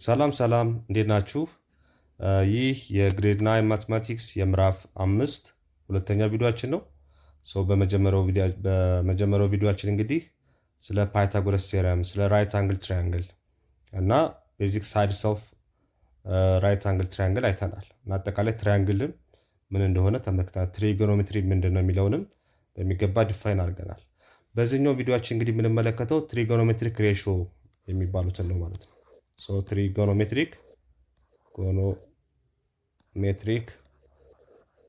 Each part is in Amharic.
ሰላም ሰላም እንዴት ናችሁ? ይህ የግሬድ 9 ማትማቲክስ የምዕራፍ 5 ሁለተኛ ቪዲዮአችን ነው። በመጀመሪያው ቪዲዮአችን እንግዲህ ስለ ፓይታጎረስ ቴረም፣ ስለ ራይት አንግል ትራያንግል እና ቤዚክ ሳይድስ ኦፍ ራይት አንግል ትራያንግል አይተናል። እና አጠቃላይ ትራያንግልም ምን እንደሆነ ተመልክተናል። ትሪጎኖሜትሪ ምንድን ነው የሚለውንም በሚገባ ዲፋይን አድርገናል። በዚህኛው ቪዲዮአችን እንግዲህ የምንመለከተው ትሪጎኖሜትሪክ ሬሾ የሚባሉትን ነው ማለት ነው። ትሪጎኖሜትሪክ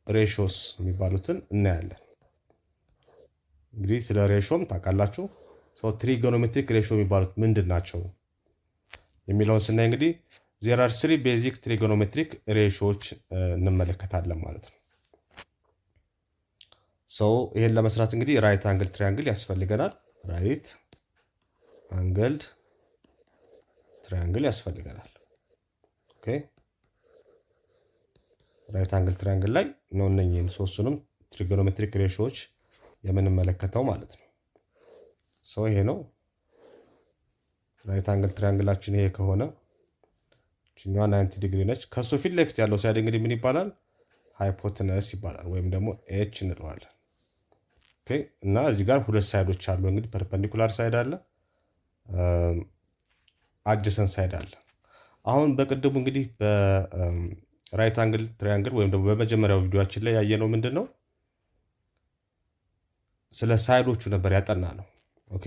ሬሾስ የሚባሉትን እናያለን። እንግዲህ ስለ ሬሾም ታውቃላችሁ። ትሪጎኖሜትሪክ ሬሾ የሚባሉት ምንድን ናቸው የሚለውን ስናይ እንግዲህ there are 3 ቤዚክ ትሪጎኖሜትሪክ ሬሾዎች እንመለከታለን ማለት ነው። ይህን ለመስራት እንግዲህ ራይት አንግል ትራያንግል ያስፈልገናል። ራይት አንግል ትራያንግል ያስፈልገናል። ኦኬ ራይት አንግል ትራያንግል ላይ ነው እነኚህን ሶስቱንም ትሪጎኖሜትሪክ ሬሾዎች የምንመለከተው ማለት ነው። ይሄ ነው ራይት አንግል ትራያንግላችን። ይሄ ከሆነ ችኛዋ 90 ዲግሪ ነች። ከሱ ፊት ለፊት ያለው ሳይድ እንግዲህ ምን ይባላል? ሃይፖቴነስ ይባላል ወይም ደግሞ ኤች እንለዋለን። ኦኬ እና እዚህ ጋር ሁለት ሳይዶች አሉ። እንግዲህ ፐርፐንዲኩላር ሳይድ አለ፣ አድጀሰንት ሳይድ አለ። አሁን በቅድሙ እንግዲህ በራይት አንግል ትራያንግል ወይም ደግሞ በመጀመሪያው ቪዲዮአችን ላይ ያየነው ምንድነው? ስለ ሳይዶቹ ነበር ያጠና ነው። ኦኬ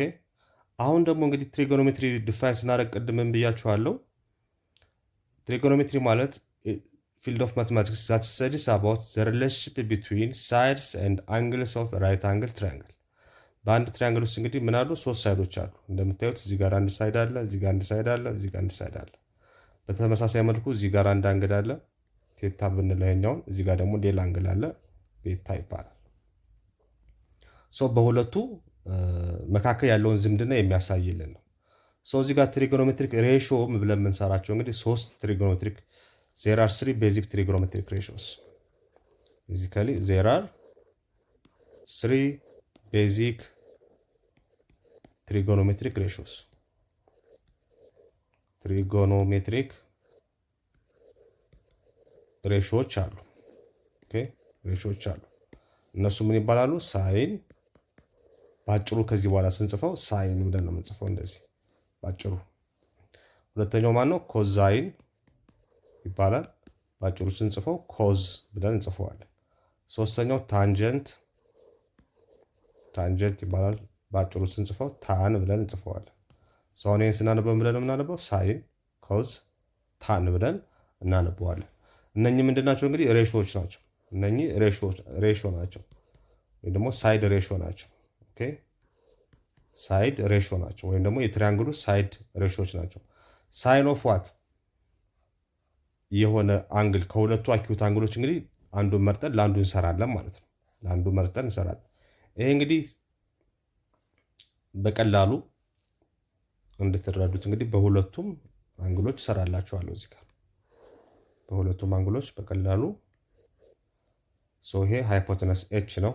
አሁን ደግሞ እንግዲህ ትሪጎኖሜትሪ ዲፋይን ስናደርግ ቅድምም ብያችኋለሁ። ትሪጎኖሜትሪ ማለት field of mathematics that studies about the relationship between sides and angles of right angle triangle። በአንድ ትራያንግል ውስጥ እንግዲህ ምን አሉ? ሶስት ሳይዶች አሉ። እንደምታዩት እዚህ ጋር አንድ ሳይድ አለ፣ እዚህ ጋር አንድ ሳይድ አለ፣ እዚህ ጋር አንድ ሳይድ አለ። በተመሳሳይ መልኩ እዚህ ጋር አንድ አንግል አለ ቴታ ብንለኛውን፣ እዚህ ጋር ደግሞ ሌላ አንግል አለ ቤታ ይባላል። በሁለቱ መካከል ያለውን ዝምድና የሚያሳይልን ነው። እዚህ ጋር ትሪጎኖሜትሪክ ሬሾ ብለን የምንሰራቸው እንግዲህ ሶስት ትሪጎኖሜትሪክ there are 3 basic trigonometric ratios. Basically there are 3 basic trigonometric ratios. Trigonometric ሬሾዎች አሉ። ኦኬ ሬሾዎች አሉ። እነሱ ምን ይባላሉ? ሳይን ባጭሩ ከዚህ በኋላ ስንጽፈው ሳይን ብለን ነው የምንጽፈው እንደዚህ ባጭሩ። ሁለተኛው ማን ነው? ኮዛይን ይባላል። ባጭሩ ስንጽፈው ኮዝ ብለን እንጽፈዋለን። ሶስተኛው ታንጀንት ይባላል። ባጭሩ ስንጽፈው ታን ብለን እንጽፈዋለን። ይሄን ስናነበው ብለን የምናነበው ሳይን፣ ኮዝ፣ ታን ብለን እናነበዋለን። እነኚህ ምንድናቸው? እንግዲህ ሬሾዎች ናቸው። እነኚህ ሬሾ ናቸው ወይም ደግሞ ሳይድ ሬሾ ናቸው። ኦኬ ሳይድ ሬሾ ናቸው ወይም ደግሞ የትሪያንግሉ ሳይድ ሬሾዎች ናቸው። ሳይን ኦፍ ዋት የሆነ አንግል ከሁለቱ አኪዩት አንግሎች እንግዲህ አንዱን መርጠን ለአንዱ እንሰራለን ማለት ነው። ለአንዱ መርጠን እንሰራለን። ይሄ እንግዲህ በቀላሉ እንድትረዱት እንግዲህ በሁለቱም አንግሎች እሰራላችኋለሁ እዚህ ጋር በሁለቱም አንግሎች በቀላሉ ይሄ ሃይፖቴነስ ኤች ነው።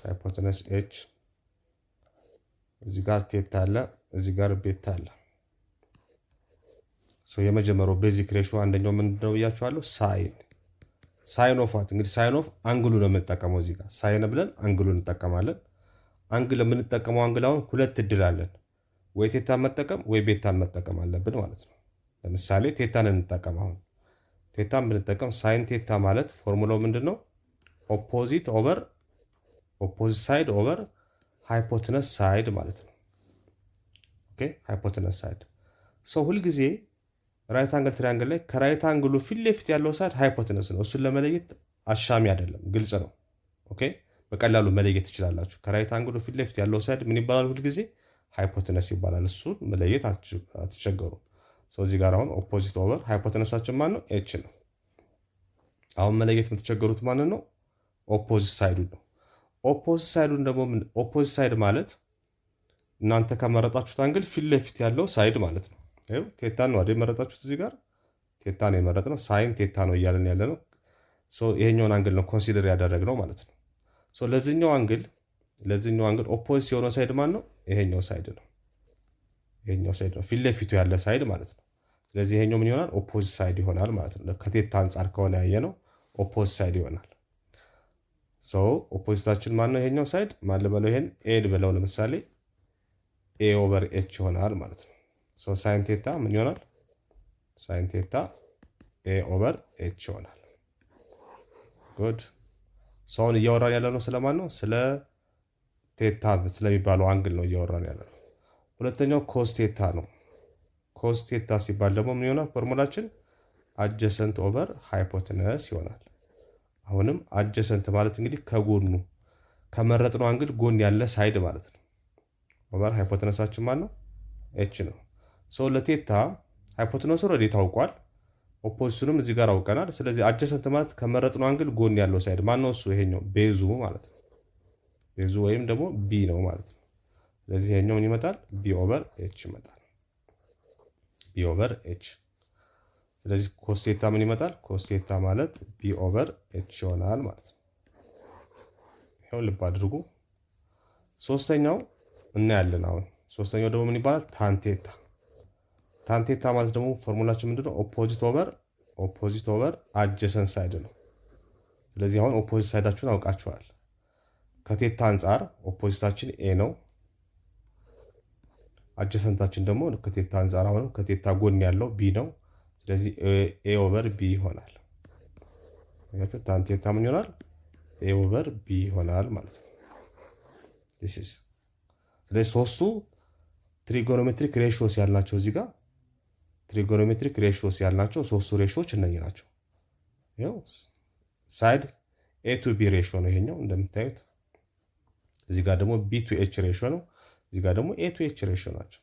ሃይፖቴነስ ኤች እዚህ ጋር ቴታ አለ፣ እዚህ ጋር ቤታ አለ። የመጀመሪያው ቤዚክ ሬሾ አንደኛው ምንድነው ብያችኋለሁ? ሳይን ኦፍ ዋት እንግዲህ ሳይን ኦፍ አንግሉ ነው የምንጠቀመው። እዚህ ጋር ሳይን ብለን አንግሉ እንጠቀማለን። አንግል የምንጠቀመው አንግል አሁን ሁለት እድል አለን። ወይ ቴታን መጠቀም ወይ ቤታን መጠቀም አለብን ማለት ነው። ለምሳሌ ቴታን እንጠቀም። አሁን ቴታን ብንጠቀም ሳይን ቴታ ማለት ፎርሙላው ምንድነው? ኦፖዚት ሳይድ ኦቨር ሃይፖቴነስ ሳይድ ማለት ነው። ኦኬ ሃይፖቴነስ ሳይድ ሁልጊዜ ራይት አንግል ትራያንግል ላይ ከራይት አንግሉ ፊት ለፊት ያለው ሳይድ ሃይፖቴነስ ነው። እሱን ለመለየት አሻሚ አይደለም፣ ግልጽ ነው። ኦኬ በቀላሉ መለየት ትችላላችሁ። ከራይት አንግሉ ፊት ለፊት ያለው ሳይድ ምን ይባላል? ሁልጊዜ ሃይፖቴነስ ይባላል። እሱን መለየት አትቸገሩም። እዚህ ጋር አሁን ኦፖዚት ኦቨር ሃይፖቴነሳችን ማን ነው? ኤች ነው። አሁን መለየት የምትቸገሩት ማን ነው? ኦፖዚት ሳይዱ ነው። ኦፖዚት ሳይዱን ደግሞ ኦፖዚት ሳይድ ማለት እናንተ ከመረጣችሁት አንግል ፊት ለፊት ያለው ሳይድ ማለት ነው። ቴታን ነው አይደል የመረጣችሁት? እዚህ ጋር ቴታን የመረጥነው ሳይን ቴታ ነው እያለን ያለ ነው። ይሄኛውን አንግል ነው ኮንሲደር ያደረግነው ማለት ነው። ለዚህኛው አንግል ኦፖዚት የሆነው ሳይድ ማን ነው? ይሄኛው ሳይድ ነው። ይሄኛው ሳይድ ነው ፊት ለፊቱ ያለ ሳይድ ማለት ነው። ስለዚህ ይሄኛው ምን ይሆናል? ኦፖዚት ሳይድ ይሆናል ማለት ነው። ከቴታ አንጻር ከሆነ ያየነው ኦፖዚት ሳይድ ይሆናል። ኦፖዚታችን ማን ነው? ይሄኛው ሳይድ ማን ልበለው? ይሄን ኤ ልበለው ለምሳሌ ኤ ኦቨር ኤች ይሆናል ማለት ነው። ሳይን ቴታ ምን ይሆናል? ሳይን ቴታ ኤ ኦቨር ኤች ይሆናል። ጉድ። አሁን እያወራን ያለ ነው ስለማን ነው? ስለ ቴታ ስለሚባለው አንግል ነው እያወራን ያለ ነው። ሁለተኛው ኮስ ቴታ ነው። ኮስ ቴታ ሲባል ደግሞ ምን ይሆናል? ፎርሙላችን አጀሰንት ኦቨር ሃይፖትነስ ይሆናል። አሁንም አጀሰንት ማለት እንግዲህ ከጎኑ ከመረጥነው አንግል ጎን ያለ ሳይድ ማለት ነው። ኦቨር ሃይፖትነሳችን ማን ነው? ኤች ነው። ለቴታ ሃይፖትነሱ ኦልሬዲ ታውቋል። ኦፖዚሽኑም እዚህ ጋር አውቀናል። ስለዚህ አጀሰንት ማለት ከመረጥነው አንግል ጎን ያለው ሳይድ ማን ነው? እሱ ይሄኛው ቤዙ ማለት ነው። ቤዙ ወይም ደግሞ ቢ ነው ማለት ነው። ስለዚህ ይሄኛው ምን ይመጣል? ቢ ኦቨር ኤች ይመጣል። ቢ ኦቨር ኤች። ስለዚህ ኮስቴታ ምን ይመጣል? ኮስቴታ ማለት ቢ ኦቨር ኤች ይሆናል ማለት ነው። ይሄው ልብ አድርጉ። ሶስተኛው እናያለን አሁን። ሶስተኛው ደግሞ ምን ይባላል? ታንቴታ። ታንቴታ ማለት ደግሞ ፎርሙላችን ምንድነው? ኦፖዚት ኦቨር አጀሰንት ሳይድ ነው። ስለዚህ አሁን ኦፖዚት ሳይዳችሁን አውቃችኋል። ከቴታ አንጻር ኦፖዚታችን ኤ ነው። አጀሰንታችን ደግሞ ከቴታ አንጻር አሁንም ከቴታ ጎን ያለው ቢ ነው። ስለዚህ ኤ ኦቨር ቢ ይሆናል። ታንቴታ ምን ይሆናል? ኤ ኦቨር ቢ ይሆናል ማለት ነው። ስለዚህ ሶስቱ ትሪጎኖሜትሪክ ሬሾስ ያልናቸው እዚህ ጋር ትሪጎኖሜትሪክ ሬሾስ ያልናቸው ሶስቱ ሬሾች እነኚህ ናቸው። ይኸው ሳይድ ኤ ቱ ቢ ሬሾ ነው ይሄኛው እንደምታዩት። እዚህ ጋር ደግሞ ቢ ቱ ኤች ሬሾ ነው። እዚህ ጋር ደግሞ ኤ ቱ ኤች ሬሾ ናቸው።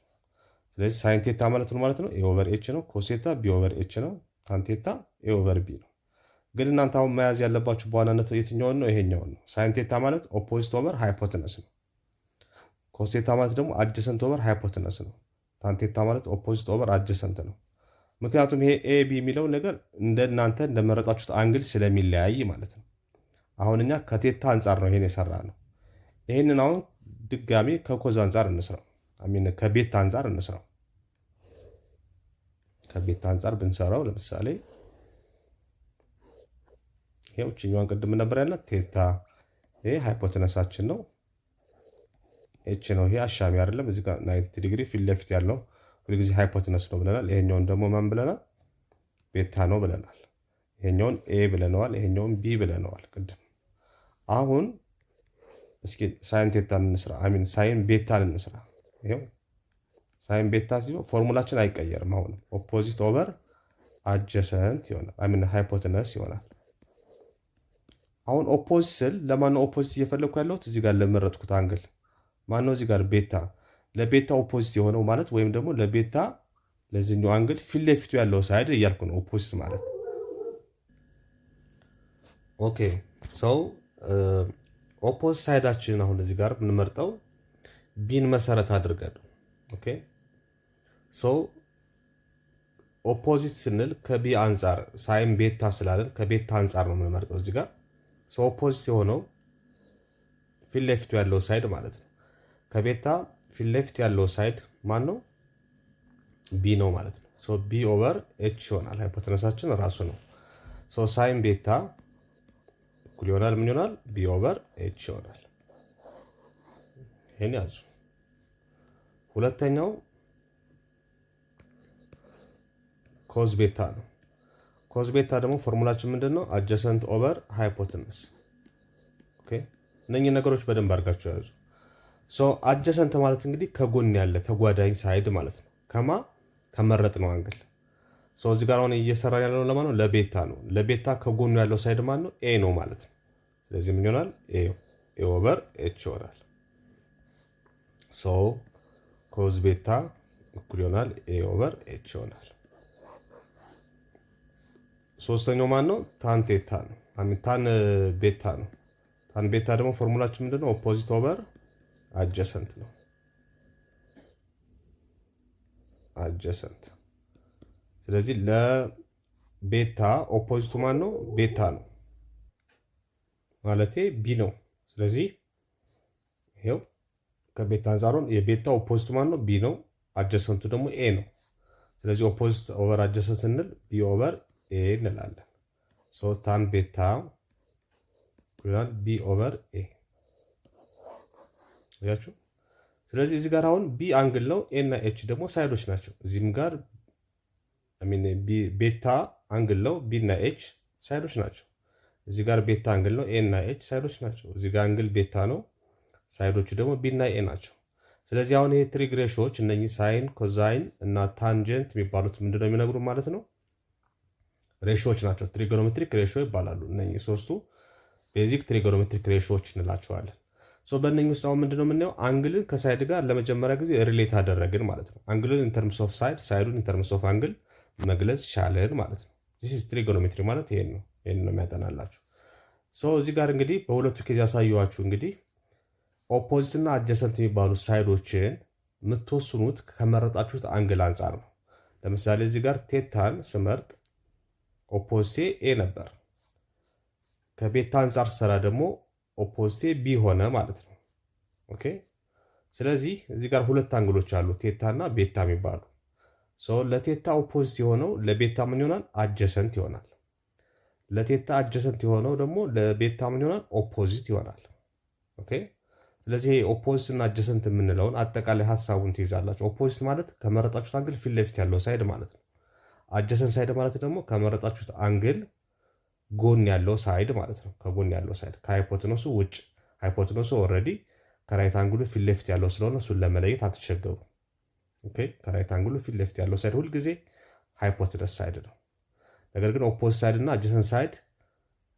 ስለዚህ ሳይን ቴታ ማለት ነው ኤ ኦቨር ኤች ነው። ኮሴታ ቢ ኦቨር ኤች ነው። ታንቴታ ኤ ኦቨር ቢ ነው። ግን እናንተ አሁን መያዝ ያለባችሁ በዋናነት የትኛውን ነው? ይሄኛውን ነው። ሳይን ቴታ ማለት ኦፖዚት ኦቨር ሃይፖተነስ ነው። ኮስቴታ ማለት ደግሞ አጀሰንት ኦቨር ሃይፖተነስ ነው። ታንቴታ ማለት ኦፖዚት ኦቨር አጀሰንት ነው። ምክንያቱም ይሄ ኤ ቢ የሚለው ነገር እንደናንተ እንደመረጣችሁት አንግል ስለሚለያይ ማለት ነው። አሁን እኛ ከቴታ አንጻር ነው ይሄን የሰራ ነው። ይሄንን አሁን ድጋሚ ከኮዝ አንጻር እንስራው። ከቤታ አንጻር እንስራው። ከቤታ አንጻር ብንሰራው ለምሳሌ ይሄው እቺኛዋን ቅድም ነበር ያለ ቴታ፣ ይሄ ሃይፖተነሳችን ነው። ኤች ነው። ይሄ አሻሚ አይደለም። እዚህ ጋር 90 ዲግሪ ፊት ለፊት ያለው ሁልጊዜ ሃይፖተነስ ነው ብለናል። ይሄኛውን ደግሞ ማን ብለናል? ቤታ ነው ብለናል። ይሄኛውን ኤ ብለነዋል። ይሄኛውን ቢ ብለነዋል ቅድም። አሁን እስኪ ሳይን ቴታን እንስራ። ሳይን ቤታን እንስራ። ይሄው ሳይን ቤታ ሲሆን ፎርሙላችን አይቀየርም። አሁን ኦፖዚት ኦቨር አጀሰንት ይሆናል። ሃይፖተነስ ይሆናል። አሁን ኦፖዚት ስል ለማን ነው ኦፖዚት እየፈለግኩ ያለሁት? እዚህ ጋር ለመረጥኩት አንግል ማን ነው? እዚህ ጋር ቤታ። ለቤታ ኦፖዚት የሆነው ማለት ወይም ደግሞ ለቤታ ለዚህኛው አንግል ፊት ለፊቱ ያለው ሳይድ እያልኩ ነው ኦፖዚት ማለት። ኦኬ ኦፖዚት ሳይዳችን አሁን እዚህ ጋር የምንመርጠው ቢን መሰረት አድርገን ነው። ኦኬ ኦፖዚት ስንል ከቢ አንጻር ሳይን ቤታ ስላለን ከቤታ አንጻር ነው የምንመርጠው እዚህ ጋር። ኦፖዚት የሆነው ፊት ለፊቱ ያለው ሳይድ ማለት ነው። ከቤታ ፊት ለፊት ያለው ሳይድ ማን ነው? ቢ ነው ማለት ነው። ቢ ኦቨር ኤች ይሆናል። ሃይፖተነሳችን ራሱ ነው። ሳይን ቤታ እኩል ይሆናል ምን ይሆናል? ቢ ኦቨር ኤች ይሆናል። ይሄን ያዙ። ሁለተኛው ኮዝ ቤታ ነው። ኮዝ ቤታ ደግሞ ፎርሙላችን ምንድነው? አጀሰንት ኦቨር ሃይፖተነስ። ኦኬ እነኚህ ነገሮች በደንብ አድርጋችሁ ያዙ። አጀሰንት ማለት እንግዲህ ከጎን ያለ ተጓዳኝ ሳይድ ማለት ነው። ከመረጥ ነው አንግል። እዚህ ጋር አሁን እየሰራ ያለው ለማን ነው? ለቤታ ነው። ለቤታ ከጎኑ ያለው ሳይድ ማን ነው? ኤ ነው ማለት ነው። ስለዚህ ምን ይሆናል? ኤ ኦቨር ኤች ይሆናል። ኮዝ ቤታ እኩል ይሆናል ኤ ኦቨር ኤች ይሆናል። ሶስተኛው ማን ነው? ታን ቴታ ነው። ታን ቤታ ነው። ታን ቤታ ደግሞ ፎርሙላችን ምንድነው? ኦፖዚት ኦቨር አጀሰንት ነው። አጀሰንት። ስለዚህ ለቤታ ኦፖዚቱ ማን ነው? ቤታ ነው ማለቴ ቢ ነው። ስለዚህ ይሄው ከቤታ አንጻሩን የቤታ ኦፖዚቱ ማን ነው? ቢ ነው። አጀሰንቱ ደግሞ ኤ ነው። ስለዚህ ኦፖዚት ኦቨር አጀሰንት ስንል ቢ ኦቨር ኤ እንላለን። ሶ ታን ቤታ ይሆናል ቢ ኦቨር ኤ ያችሁ። ስለዚህ እዚህ ጋር አሁን ቢ አንግል ነው፣ ኤ እና ኤች ደግሞ ሳይዶች ናቸው። እዚህም ጋር ቤታ አንግል ነው፣ ቢ እና ኤች ሳይዶች ናቸው። እዚህ ጋር ቤታ አንግል ነው፣ ኤ እና ኤች ሳይዶች ናቸው። እዚህ ጋር አንግል ቤታ ነው፣ ሳይዶቹ ደግሞ ቢ እና ኤ ናቸው። ስለዚህ አሁን ይሄ ትሪግ ሬሾዎች እነኚህ ሳይን፣ ኮዛይን እና ታንጀንት የሚባሉት ምንድነው የሚነግሩ ማለት ነው? ሬሾዎች ናቸው። ትሪጎኖሜትሪክ ሬሾ ይባላሉ። እነኚህ ሶስቱ ቤዚክ ትሪጎኖሜትሪክ ሬሾዎች እንላቸዋለን። ሶ በእነኚህ ውስጥ አሁን ምንድነው የምናየው? አንግልን ከሳይድ ጋር ለመጀመሪያ ጊዜ ሪሌት አደረግን ማለት ነው። አንግልን ኢንተርምስ ኦፍ ሳይድ፣ ሳይዱን ኢንተርምስ ኦፍ አንግል መግለጽ ቻለን ማለት ነው። ዚስ ትሪጎኖሜትሪ ማለት ይሄን ነው የሚያጠናላችሁ። ሶ እዚህ ጋር እንግዲህ በሁለቱ ኬዝ ያሳየኋችሁ እንግዲህ ኦፖዚት እና አጀሰንት የሚባሉ ሳይዶችን የምትወስኑት ከመረጣችሁት አንግል አንጻር ነው። ለምሳሌ እዚህ ጋር ቴታን ስመርጥ ኦፖዚቴ ኤ ነበር። ከቤታ አንጻር ሰራ ደግሞ ኦፖዚቴ ቢ ሆነ ማለት ነው። ኦኬ። ስለዚህ እዚህ ጋር ሁለት አንግሎች አሉ፣ ቴታ እና ቤታ የሚባሉ። ሶ ለቴታ ኦፖዚት የሆነው ለቤታ ምን ይሆናል? አጀሰንት ይሆናል። ለቴታ አጀሰንት የሆነው ደግሞ ለቤታ ምን ይሆናል? ኦፖዚት ይሆናል። ኦኬ። ስለዚህ ኦፖዚት እና አጀሰንት የምንለውን አጠቃላይ ሀሳቡን ትይዛላችሁ። ኦፖዚት ማለት ከመረጣችሁት አንግል ፊት ለፊት ያለው ሳይድ ማለት ነው። አጀሰንት ሳይድ ማለት ደግሞ ከመረጣችሁት አንግል ጎን ያለው ሳይድ ማለት ነው። ከጎን ያለው ሳይድ ከሃይፖቴኖሱ ውጭ። ሃይፖቴኖሱ ኦልሬዲ ከራይት አንግሉ ፊት ለፊት ያለው ስለሆነ እሱን ለመለየት አትቸገሩ። ኦኬ። ከራይት አንግሉ ፊት ለፊት ያለው ሳይድ ሁልጊዜ ሃይፖቴነስ ሳይድ ነው። ነገር ግን ኦፖዚት ሳይድ እና አጀሰንት ሳይድ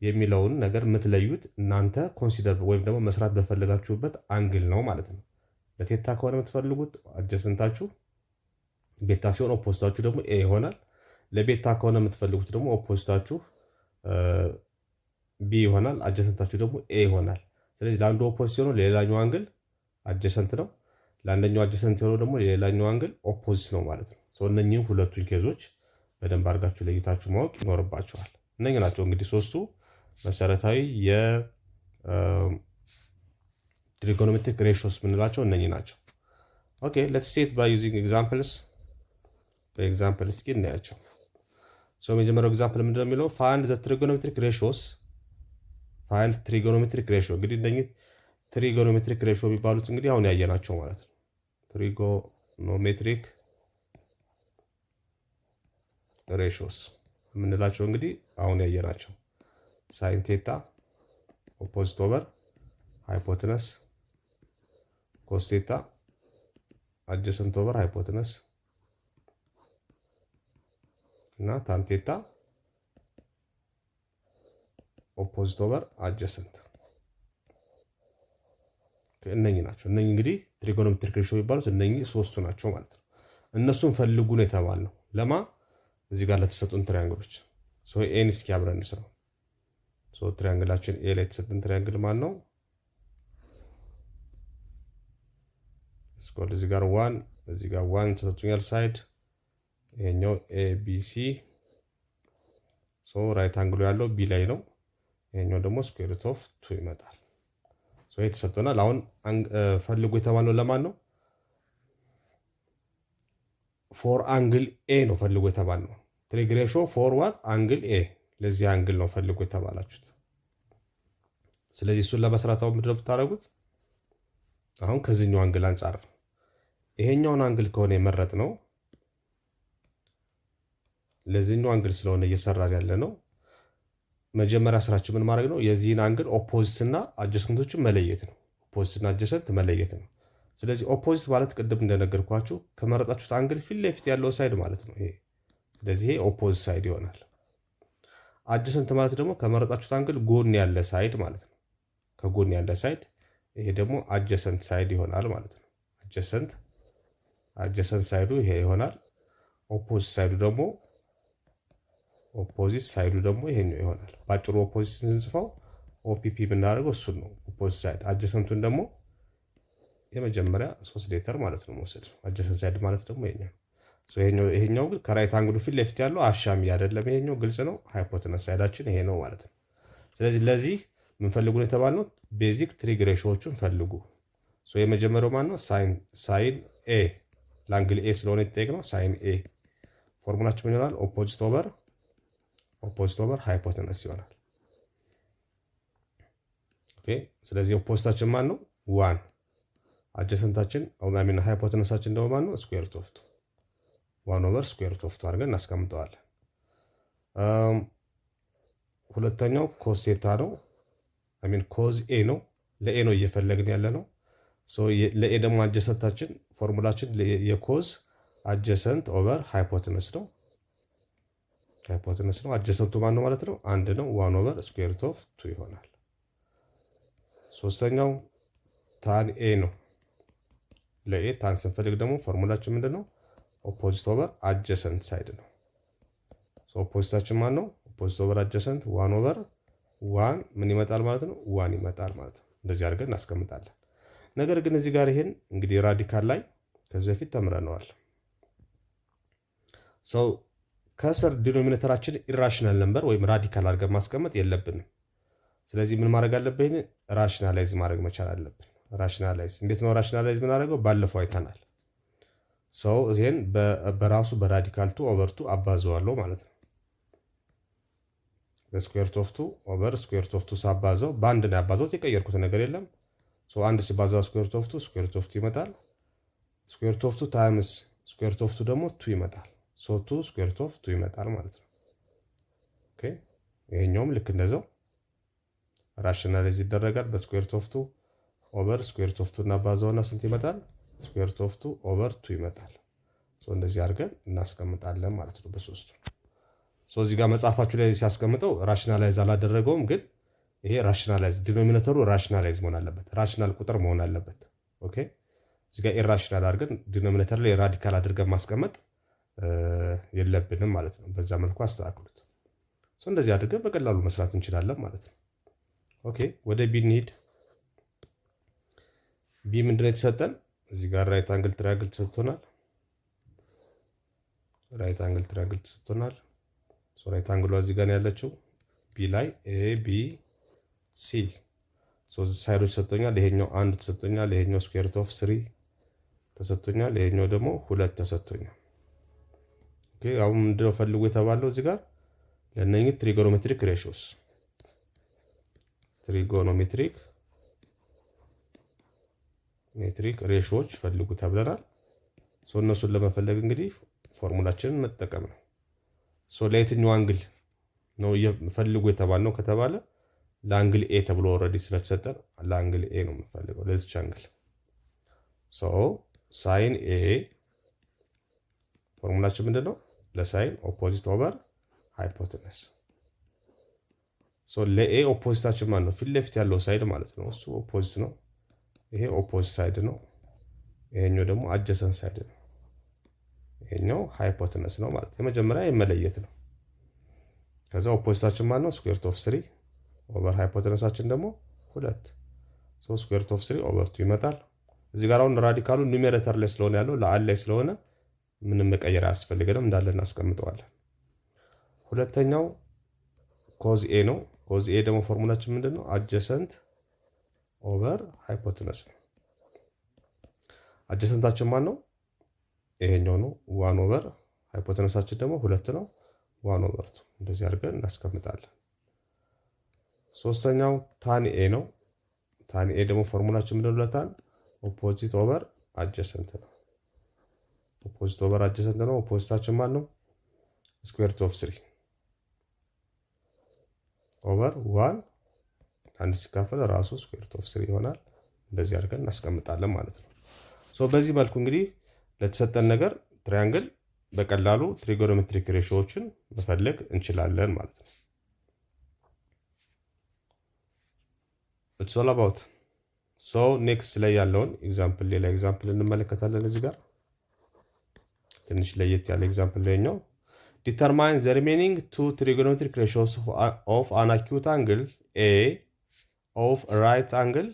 የሚለውን ነገር የምትለዩት እናንተ ኮንሲደር ወይም ደግሞ መስራት በፈለጋችሁበት አንግል ነው ማለት ነው። ለቴታ ከሆነ የምትፈልጉት አጀሰንታችሁ ቤታ ሲሆን ኦፖዚታችሁ ደግሞ ኤ ይሆናል። ለቤታ ከሆነ የምትፈልጉት ደግሞ ኦፖዚታችሁ ቢ ይሆናል። አጀሰንታችሁ ደግሞ ኤ ይሆናል። ስለዚህ ለአንዱ ኦፖዚት ሲሆነው ለሌላኛው አንግል አጀሰንት ነው፣ ለአንደኛው አጀሰንት ሲሆነው ደግሞ ለሌላኛው አንግል ኦፖዚት ነው ማለት ነው። እነኚህ ሁለቱን ኬዞች በደንብ አድርጋችሁ ለይታችሁ ማወቅ ይኖርባችኋል። እነኚህ ናቸው እንግዲህ ሶስቱ መሰረታዊ የትሪጎኖሜትሪክ ሬሾስ የምንላቸው እነኚህ ናቸው። ኦኬ ሌትስ ሴት ባይ ዩዚንግ ኤግዛምፕልስ። በኤግዛምፕል እስኪ እናያቸው። የመጀመሪያው ኤግዛምፕል ምንድነው የሚለው? ፋይንድ ዘ ትሪጎኖሜትሪክ ሬሾስ። ፋይንድ ትሪጎኖሜትሪክ ሬሾ። እንግዲህ እነኚህ ትሪጎኖሜትሪክ ሬሾ የሚባሉት እንግዲህ አሁን ያየናቸው ማለት ነው። ትሪጎኖሜትሪክ ሬሾስ የምንላቸው እንግዲህ አሁን ያየናቸው ሳይን ቴታ ኦፖዚት ኦቨር ሃይፖቴነስ፣ ኮስ ቴታ አጀሰንት ኦቨር ሃይፖቴነስ እና ታን ቴታ ኦፖዚት ኦቨር አጀሰንት። እነኚህ ናቸው። እነኚህ እንግዲህ ትሪጎኖሜትሪክ ሬሾ የሚባሉት እነኚህ ሶስቱ ናቸው ማለት ነው። እነሱን ፈልጉ ነው የተባልነው። ለማ እዚህ ጋር ለተሰጡን ትሪያንግሎች ኤን እስኪ አብረን እንስራው። ትሪያንግላችን ኤ ላይ የተሰጠን ትሪያንግል ማን ነው? ስኮል እዚህ ጋር ዋን፣ እዚህ ጋር ዋን ተሰጥቶኛል ሳይድ። ይሄኛው ኤ ቢ ሲ። ራይት አንግሉ ያለው ቢ ላይ ነው። ይሄኛው ደግሞ ስኩዌር ሩት ኦፍ 2 ይመጣል። ይሄ ተሰጥቶናል። አሁን ፈልጉ የተባለው ለማን ነው? ፎር አንግል ኤ ነው ፈልጉ የተባለው። ትሪግ ሬሾ ፎር ዋት አንግል ኤ፣ ለዚህ አንግል ነው ፈልጉ የተባላችሁት። ስለዚህ እሱን ለመስራት አሁን ምንድነው የምታደርጉት? አሁን ከዚህኛው አንግል አንጻር ይሄኛውን አንግል ከሆነ የመረጥ ነው፣ ለዚህኛው አንግል ስለሆነ እየሰራን ያለ ነው። መጀመሪያ ስራችን ምን ማድረግ ነው? የዚህን አንግል ኦፖዚት እና አጀሰንቶችን መለየት ነው። ኦፖዚት እና አጀሰንት መለየት ነው። ስለዚህ ኦፖዚት ማለት ቅድም እንደነገርኳችሁ ከመረጣችሁት አንግል ፊት ለፊት ያለው ሳይድ ማለት ነው ይሄ። ስለዚህ ይሄ ኦፖዚት ሳይድ ይሆናል። አጀሰንት ማለት ደግሞ ከመረጣችሁት አንግል ጎን ያለ ሳይድ ማለት ነው። ከጎን ያለ ሳይድ ይሄ ደግሞ አጀሰንት ሳይድ ይሆናል ማለት ነው። አጀሰንት ሳይዱ ይሄ ይሆናል። ኦፖዚት ሳይዱ ደግሞ ይሄኛው ይሆናል። ባጭሩ ኦፖዚት ስንጽፈው ኦፒፒ ብናደርገው እሱን ነው ኦፖዚት ሳይድ። አጀሰንቱን ደግሞ የመጀመሪያ 3 ሌተር ማለት ነው መውሰድ። አጀሰንት ሳይድ ማለት ደግሞ ይሄኛው ከራይት አንግሉ ፊት ለፊት ያለው አሻሚ አይደለም። ይሄኛው ግልጽ ነው። ሃይፖቴነስ ሳይዳችን ይሄ ነው ማለት ነው። ስለዚህ ለዚህ ምን ፈልጉ ነው የተባልነው? ቤዚክ ትሪግ ሬሾዎችን ፈልጉ። የመጀመሪያው ማን ነው? ሳይን ኤ ለአንግል ኤ ስለሆነ የተጠየቅነው ሳይን ኤ ፎርሙላችን ምን ይሆናል? ኦፖዚት ኦቨር ሃይፖተነስ ይሆናል። ኦኬ ስለዚህ ኦፖዚታችን ማን ነው? 1 አጀሰንታችን አውማሚና ሃይፖተነሳችን ደግሞ ማን ነው? ስኩዌር ሩት ኦፍ 2 1 ኦቨር ስኩዌር ሩት ኦፍ 2 አድርገን እናስቀምጠዋለን። ሁለተኛው ኮስ ቴታ ነው። ኮዝ ኤ ነው። ለኤ ነው እየፈለግን ያለ ነው። ለኤ ደግሞ አጀሰንታችን ፎርሙላችን የኮዝ አጀሰንት ኦቨር ሃይፖተነስ ነው። አጀሰንቱ ማን ነው ማለት ነው? 1 ነው። 1 ኦቨር ስኩዌር ሩት ኦፍ 2 ይሆናል። ሶስተኛው ታን ኤ ነው። ለኤ ታን ስንፈልግ ደግሞ ፎርሙላችን ምንድነው? ኦፖዚት ኦቨር አጀሰንት ሳይድ ነው። ኦፖዚታችን ማን ነው? ኦፖዚት ኦቨር አጀሰንት 1 ኦቨር 1 ምን ይመጣል ማለት ነው? 1 ይመጣል ማለት ነው። እንደዚህ አድርገን እናስቀምጣለን። ነገር ግን እዚህ ጋር ይሄን እንግዲህ ራዲካል ላይ ከዚህ በፊት ተምረነዋል። ከስር ዲኖሚኔተራችን ኢራሽናል ነምበር ወይም ራዲካል አድርገን ማስቀመጥ የለብንም። ስለዚህ ምን ማድረግ አለብን? ራሽናላይዝ ማድረግ መቻል አለብን። ራሽናላይዝ እንዴት ነው ራሽናላይዝ የምናደርገው? ባለፈው አይተናል። ይሄን በራሱ በራዲካል 2 ኦቨር 2 አባዘዋለሁ ማለት ነው። በስኩዌር ሩት ኦፍ 2 ኦቨር ስኩዌር ሩት ኦፍ 2 ሳባዘው በአንድ ነው ያባዘውት፣ የቀየርኩት ነገር የለም። አንድ ሲባዛ ስኩዌር ሩት ኦፍ 2 ስኩዌር ሩት ኦፍ 2 ይመጣል። ስኩዌር ሩት ኦፍ 2 ታይምስ ስኩዌር ሩት ኦፍ 2 ደግሞ 2 ይመጣል። 2 ስኩዌር ሩት ኦፍ 2 ይመጣል ማለት ነው። ኦኬ ይሄኛውም ልክ እንደዛው ራሽናላይዝ ይደረጋል። በስኩዌር ሩት ኦፍ 2 ኦቨር ስኩዌር ሩት ኦፍ 2 እናባዛውና ስንት ይመጣል? ስኩዌር ሩት ኦፍ 2 ኦቨር 2 ይመጣል። እንደዚህ አድርገን እናስቀምጣለን ማለት ነው በሶስቱ። እዚህ ጋር መጽሐፋችሁ ላይ ሲያስቀምጠው ራሽናላይዝ አላደረገውም፣ ግን ይሄ ራሽናላይዝ ዲኖሚኔተሩ ራሽናላይዝ መሆን አለበት፣ ራሽናል ቁጥር መሆን አለበት። ኦኬ እዚህ ጋር ኢራሽናል አድርገን ዲኖሚኔተር ላይ ራዲካል አድርገን ማስቀመጥ የለብንም ማለት ነው። በዛ መልኩ አስተካክሉት። እንደዚህ አድርገን በቀላሉ መስራት እንችላለን ማለት ነው። ኦኬ ወደ ቢ እንሂድ። ቢ ምንድነው የተሰጠን? እዚህ ጋር ራይት አንግል ትራያንግል ተሰጥቶናል። ራይት አንግሏ እዚህ ጋር ያለችው ቢ ላይ ኤ ቢ ሲ ሶስት ሳይዶች ተሰጥቶኛል። ይሄኛው 1 ተሰጥቶኛል። ይሄኛው ስኩዌር ሩት ኦፍ 3 ተሰጥቶኛል። ይሄኛው ደግሞ 2 ተሰጥቶኛል። ኦኬ አሁን ምንድነው ፈልጉ የተባለው እዚህ ጋር ለነኚህ ትሪጎኖሜትሪክ ሬሾዎች ፈልጉ ተብለናል። እነሱን ለመፈለግ እንግዲህ ፎርሙላችንን መጠቀም ነው። ለየትኛው አንግል ነው ፈልጉ የተባልነው ከተባለ ለአንግል ኤ ተብሎ ኦልሬዲ ስለተሰጠን ለአንግል ኤ ነው የምፈልገው፣ ለዚች አንግል። ሳይን ኤ ፎርሙላችን ምንድነው? ለሳይን ኦፖዚት ኦቨር ሃይፖተነስ። ለኤ ኦፖዚታችን ማን ነው? ፊት ለፊት ያለው ሳይድ ማለት ነው። እሱ ኦፖዚት ነው። ይሄ ኦፖዚት ሳይድ ነው። ይሄኛው ደግሞ አጀሰንት ሳይድ ነው። ይሄኛው ሃይፖተነስ ነው ማለት ነው። የመጀመሪያ የመለየት ነው። ከዛ ኦፖዚታችን ማን ነው? ስኩዌር ሩት ኦፍ 3 ኦቨር ሃይፖተነሳችን ደግሞ 2። ስኩዌር ሩት ኦፍ 3 ኦቨር 2 ይመጣል። እዚህ ጋር አሁን ራዲካሉ ኑሜሬተር ላይ ስለሆነ ያለው ለአል ላይ ስለሆነ ምንም መቀየር አያስፈልገንም፣ እንዳለ እናስቀምጠዋለን። ሁለተኛው ኮዝ ኤ ነው። ኮዝ ኤ ደግሞ ፎርሙላችን ምንድነው? አጀሰንት ኦቨር ሃይፖተነስ ነው። አጀሰንታችን ማን ነው? ይሄኛው ነው 1 ኦቨር ሃይፖተነሳችን ደግሞ 2 ነው 1 ኦቨር 2። እንደዚህ አድርገን እናስቀምጣለን። ሶስተኛው ታን ኤ ነው። ታን ኤ ደግሞ ፎርሙላችን ምንድነው? ለታን ኦፖዚት ኦቨር አጀሰንት ነው። ኦፖዚት ኦቨር አጀሰንት ነው። ኦፖዚታችን ማን ነው? ስኩዌር ሩት ኦፍ 3 ኦቨር 1 አንድ ሲካፈል ራሱ ስኩዌር ሩት ኦፍ 3 ይሆናል። እንደዚህ አድርገን እናስቀምጣለን ማለት ነው። በዚህ መልኩ እንግዲህ ለተሰጠን ነገር ትራያንግል በቀላሉ ትሪጎኖሜትሪክ ሬሾዎችን መፈለግ እንችላለን ማለት ነው። it's all about ኔክስት ላይ ያለውን ኤግዛምፕል ሌላ ኤግዛምፕል እንመለከታለን። እዚህ ጋር ትንሽ ለየት ያለ ኤግዛምፕል ላይኛው ዲተርማይን ዘ ሪሜኒንግ 2 ትሪጎኖሜትሪክ ሬሾስ ኦፍ አን አኪዩት አንግል ኤ ኦፍ ራይት አንግል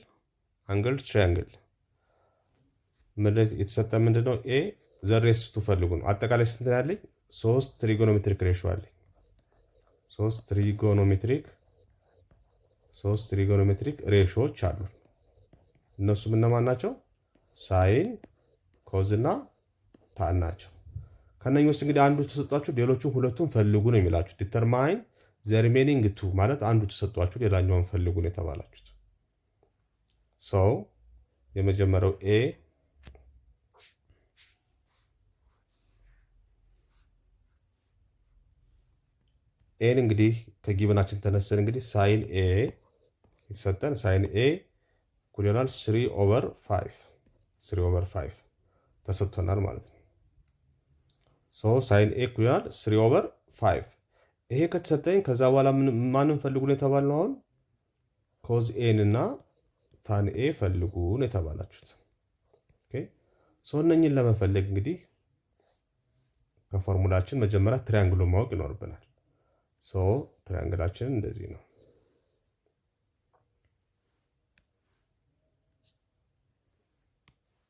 ትራያንግል የተሰጠ ምንድነው? ኤ ዘሬስቱ ፈልጉ ነው። አጠቃላይ ስንት ያለኝ? 3 ትሪጎኖሜትሪክ ሬሾ አለኝ። 3 ትሪጎኖሜትሪክ ሬሾዎች አሉ። እነሱም እነማን ናቸው? ሳይን፣ ኮዝ እና ታን ናቸው። ከነኚህ ውስጥ እንግዲህ አንዱ ተሰጧችሁ ሌሎቹን ሁለቱን ፈልጉ ነው የሚላችሁ። ዲተርማይን ዘ ሪሜኒንግ ቱ ማለት አንዱ ተሰጧችሁ ሌላኛውን ፈልጉ ነው የተባላችሁት። ሰው የመጀመሪያው ኤን እንግዲህ ከጊቨናችን ተነስተን እንግዲህ ሳይን ኤ ይሰጠን። ሳይን ኤ እኩል ይሆናል 3/5 ተሰጥቶናል ማለት ነው። ሳይን ኤ እኩል ይሆናል 3/5። ይሄ ከተሰጠኝ ከዛ በኋላ ማንን ፈልጉ ነው የተባልነው? አሁን ኮዝ ኤን እና ታን ኤ ፈልጉ ነው የተባላችሁት። ኦኬ እነኝን ለመፈለግ እንግዲህ ከፎርሙላችን መጀመሪያ ትሪያንግሉን ማወቅ ይኖርብናል። ትሪያንግላችን እንደዚህ ነው።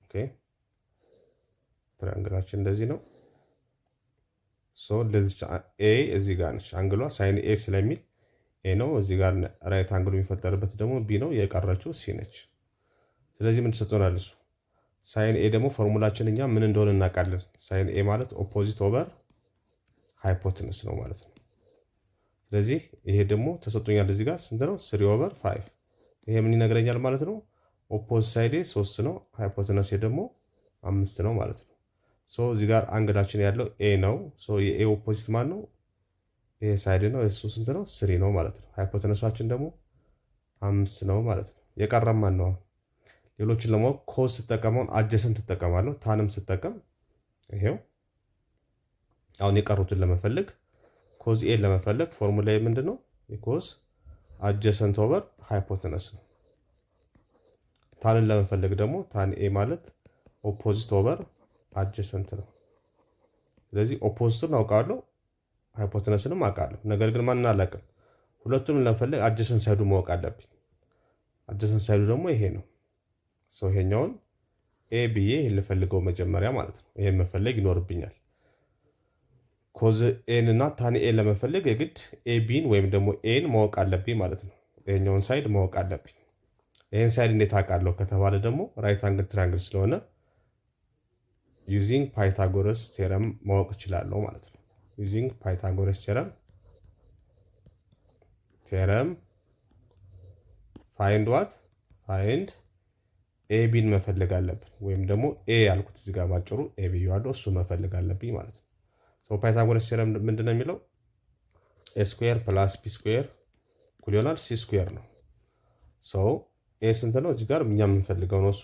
ኦኬ ትሪያንግላችን እንደዚህ ነው። ለዚህ ኤ እዚህ ጋር ነች። አንግሏ ሳይን ኤ ስለሚል ኤ ነው። እዚህ ጋር ራይት አንግሉ የሚፈጠርበት ደግሞ ቢ ነው። የቀረችው ሲ ነች። ስለዚህ ምን ተሰጥቶናል? እሱ ሳይን ኤ ደግሞ ፎርሙላችን እኛ ምን እንደሆነ እናውቃለን። ሳይን ኤ ማለት ኦፖዚት ኦቨር ሃይፖቴነስ ነው ማለት ነው። ስለዚህ ይሄ ደግሞ ተሰጥቶኛል። እዚህ ጋር ስንት ነው? 3/5። ይሄ ምን ይነግረኛል ማለት ነው? ኦፖዚት ሳይድ 3 ነው፣ ሃይፖቴነስ ደግሞ 5 ነው ማለት ነው። እዚህ ጋር አንግላችን ያለው ኤ ነው። የኤ ኦፖዚት ማን ነው? ይሄ ሳይድ ነው። እሱ ስንት ነው? 3 ነው ማለት ነው። ሃይፖቴነሳችን ደግሞ 5 ነው ማለት ነው። የቀረም ማን ነው? ሌሎችን ለማወቅ ኮዝ ስጠቀመውን አጀሰንት ትጠቀማለሁ። ታንም ስጠቀም ይሄው አሁን የቀሩትን ለመፈለግ ኮዝ ኤ ለመፈለግ ፎርሙላ ምንድን ነው? የኮዝ አጀሰንት ኦቨር ሃይፖቴነስ ነው። ታንን ለመፈለግ ደግሞ ታን ኤ ማለት ኦፖዚት ኦቨር አጀሰንት ነው። ስለዚህ ኦፖዚቱን አውቃለሁ፣ ሃይፖቴነስንም አውቃለሁ። ነገር ግን ማንን አላውቅም? ሁለቱንም ለመፈለግ አጀሰንት ሳይዱ ማወቅ አለብኝ። አጀሰንት ሳይዱ ደግሞ ይሄ ነው። ይሄኛውን ኤ ብዬ ልፈልገው መጀመሪያ ማለት ነው። ይሄን መፈለግ ይኖርብኛል። ኮዝ ኤን እና ታን ኤን ለመፈለግ የግድ ኤ ቢን ወይም ደግሞ ኤን ማወቅ አለብኝ ማለት ነው። ይሄኛውን ሳይድ ማወቅ አለብኝ። ይሄን ሳይድ እንዴት አውቃለሁ ከተባለ ደግሞ ራይት አንግል ትራያንግል ስለሆነ ዩዚንግ ፓይታጎረስ ቴረም ማወቅ እችላለሁ ማለት ነው። ዩዚንግ ፓይታጎረስ ቴረም ፋይንድ ዋት ፋይንድ ኤ ቢን መፈለግ አለብን። ወይም ደግሞ ኤ ያልኩት እዚህ ጋር ባጭሩ ኤ ብዬዋለሁ፣ እሱ መፈለግ አለብኝ ማለት ነው። ፓይታጎረስ ቴረም ምንድነው የሚለው? ኤ ስኩዌር ፕላስ ቢ ስኩዌር እኩል ይሆናል ሲ ስኩዌር ነው። ኤ ስንት ነው? እዚህ ጋር እኛ የምንፈልገው ነው እሱ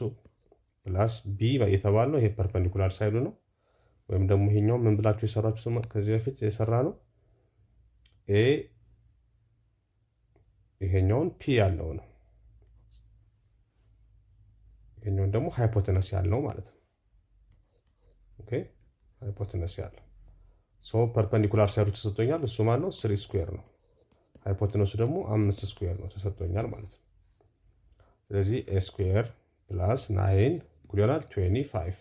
ፕላስ ቢ የተባለው ይሄ ፐርፐንዲኩላር ሳይዱ ነው። ወይም ደግሞ ይሄኛው ምን ብላችሁ የሰራችሁ ከዚህ በፊት የሰራ ነው። ኤ ይሄኛውን ፒ ያለው ነው። ይሄኛውን ደግሞ ሃይፖቴነስ ያለው ማለት ነው። ኦኬ ሃይፖቴነስ ያለው ፐርፐንዲኩላር ሳይዱ ተሰጥቶኛል። እሱ ማለት ነው 3 ስኩዌር ነው። ሃይፖቴነሱ ደግሞ 5 ስኩዌር ነው ተሰጥቶኛል ማለት ነው። ስለዚህ ኤ ስኩዌር ፕላስ 9 እኩል ይሆናል 25።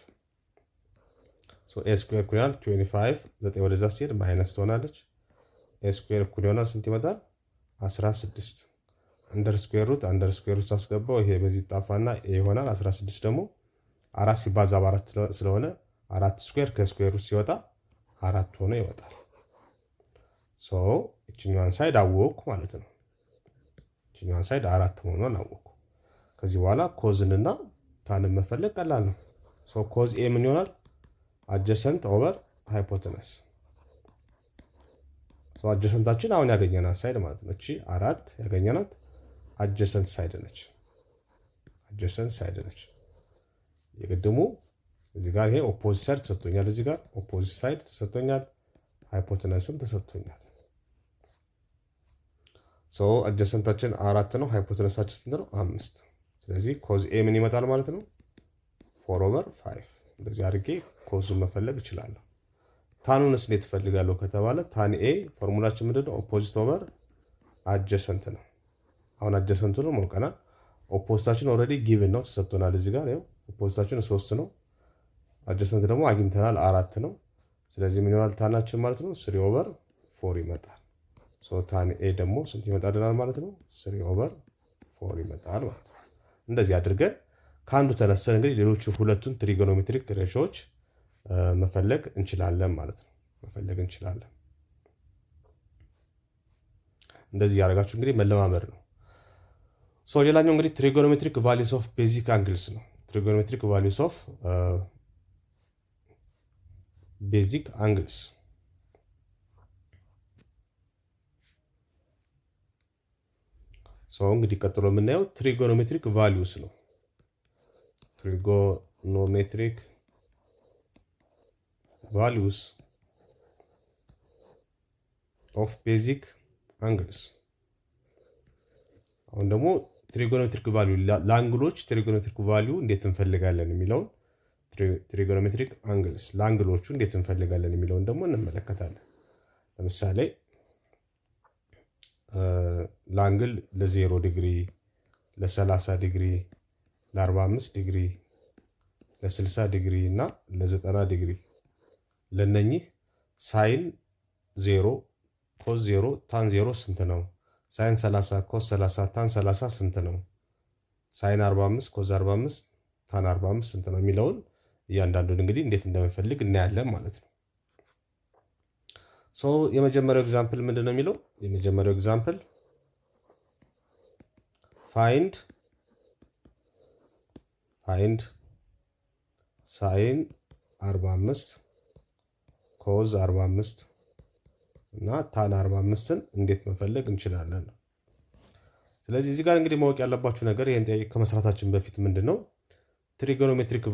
ኤ ስኩዌር እኩል ይሆናል 25። 9 ወደዛ ሲሄድ ማይነስ ትሆናለች። ኤ ስኩዌር እኩል ይሆናል ስንት ይመጣል? 16። አንደር ስኩዌር ሩት አስገባው። ይሄ በዚህ ጣፋና ኤ ይሆናል። 16 ደግሞ 4 ሲባዛ በ4 ስለሆነ 4 ስኩዌር ከስኩዌር ሩት ሲወጣ 4 ሆኖ ይወጣል። እችኛዋን ሳይድ አወቅኩ ማለት ነው። እችኛዋን ሳይድ 4 መሆኗን አወቅኩ። ከዚህ በኋላ ኮዝንና ታንን መፈለግ ቀላል ነው። ኮዝ ኤ ምን ይሆናል? አጀሰንት ኦቨር ሃይፖቴነስ። አጀሰንታችን አሁን ያገኘናት ሳይድ ማለት ነው። እቺ 4 ያገኘናት አጀሰንት ሳይድ ነች። የቅድሙ እዚህ ጋር ይሄ ኦፖዚት ሳይድ ተሰጥቶኛል። እዚህ ጋር ኦፖዚት ሳይድ ተሰጥቶኛል። ሃይፖቴነስም ተሰጥቶኛል። አጀሰንታችን 4 ነው። ሃይፖቴነሳችን ስንት ነው? 5። ስለዚህ ኮዝ ኤ ምን ይመጣል ማለት ነው? 4/5። እንደዚህ አድርጌ ኮዙን መፈለግ እችላለሁ። ታኑንስ እንዴት እፈልጋለሁ ከተባለ ታን ኤ ፎርሙላችን ምንድነው? ኦፖዚት ኦቨር አጀሰንት ነው። አሁን አጀሰንቱ ነው ማውቀናል። ኦፖዚታችን ኦልሬዲ ጊቭን ነው ተሰጥቶናል። እዚህ ጋር ያው ኦፖዚታችን 3 ነው። አጀሰንት ደግሞ አግኝተናል 4 ነው። ስለዚህ ምን ይሆናል ታናችን ማለት ነው? 3/4 ይመጣል። ታን ኤ ደግሞ ስንት ይመጣልናል ማለት ነው? 3/4 ይመጣል ማለት ነው። እንደዚህ አድርገን ከአንዱ ተነስተን እንግዲህ ሌሎቹ ሁለቱን ትሪጎኖሜትሪክ ሬሾዎች መፈለግ እንችላለን ማለት ነው። መፈለግ እንችላለን። እንደዚህ ያደርጋችሁ እንግዲህ መለማመድ ነው። ሌላኛው እንግዲህ ትሪጎኖሜትሪክ ቫሊዩስ ኦፍ ቤዚክ አንግልስ ነው። ትሪጎኖሜትሪክ ቫሊዩስ ኦፍ ቤዚክ አንግልስ እንግዲህ ቀጥሎ የምናየው ትሪጎኖሜትሪክ ቫሊዩስ ነው። ትሪጎኖሜትሪክ ቫሊዩስ ኦፍ ቤዚክ አንግልስ። አሁን ደግሞ ትሪጎኖሜትሪክ ቫሊዩ ለአንግሎች ትሪጎኖሜትሪክ ቫሊዩ እንዴት እንፈልጋለን የሚለውን ትሪጎኖሜትሪክ አንግልስ ለአንግሎቹ እንዴት እንፈልጋለን የሚለውን ደግሞ እንመለከታለን። ለምሳሌ ለአንግል ለ0 ዲግሪ፣ ለ30 ዲግሪ፣ ለ45 ዲግሪ፣ ለ60 ዲግሪ እና ለ90 ዲግሪ ለነኚህ ሳይን 0 ኮስ 0 ታን 0 ስንት ነው? ሳይን 30 ኮስ 30 ታን 30 ስንት ነው? ሳይን 45 ኮስ 45 ታን 45 ስንት ነው የሚለውን እያንዳንዱን እንግዲህ እንዴት እንደምንፈልግ እናያለን ማለት ነው። የመጀመሪያው ኤግዛምፕል ምንድን ነው የሚለው? የመጀመሪያው ኤግዛምፕል ፋይንድ ሳይን 45 ኮዝ 45 እና ታን 45ን እንዴት መፈለግ እንችላለን ነው። ስለዚህ እዚህ ጋር እንግዲህ ማወቅ ያለባችሁ ነገር ይህን ጥያቄ ከመስራታችን በፊት ምንድን ነው ትሪጎኖሜትሪክ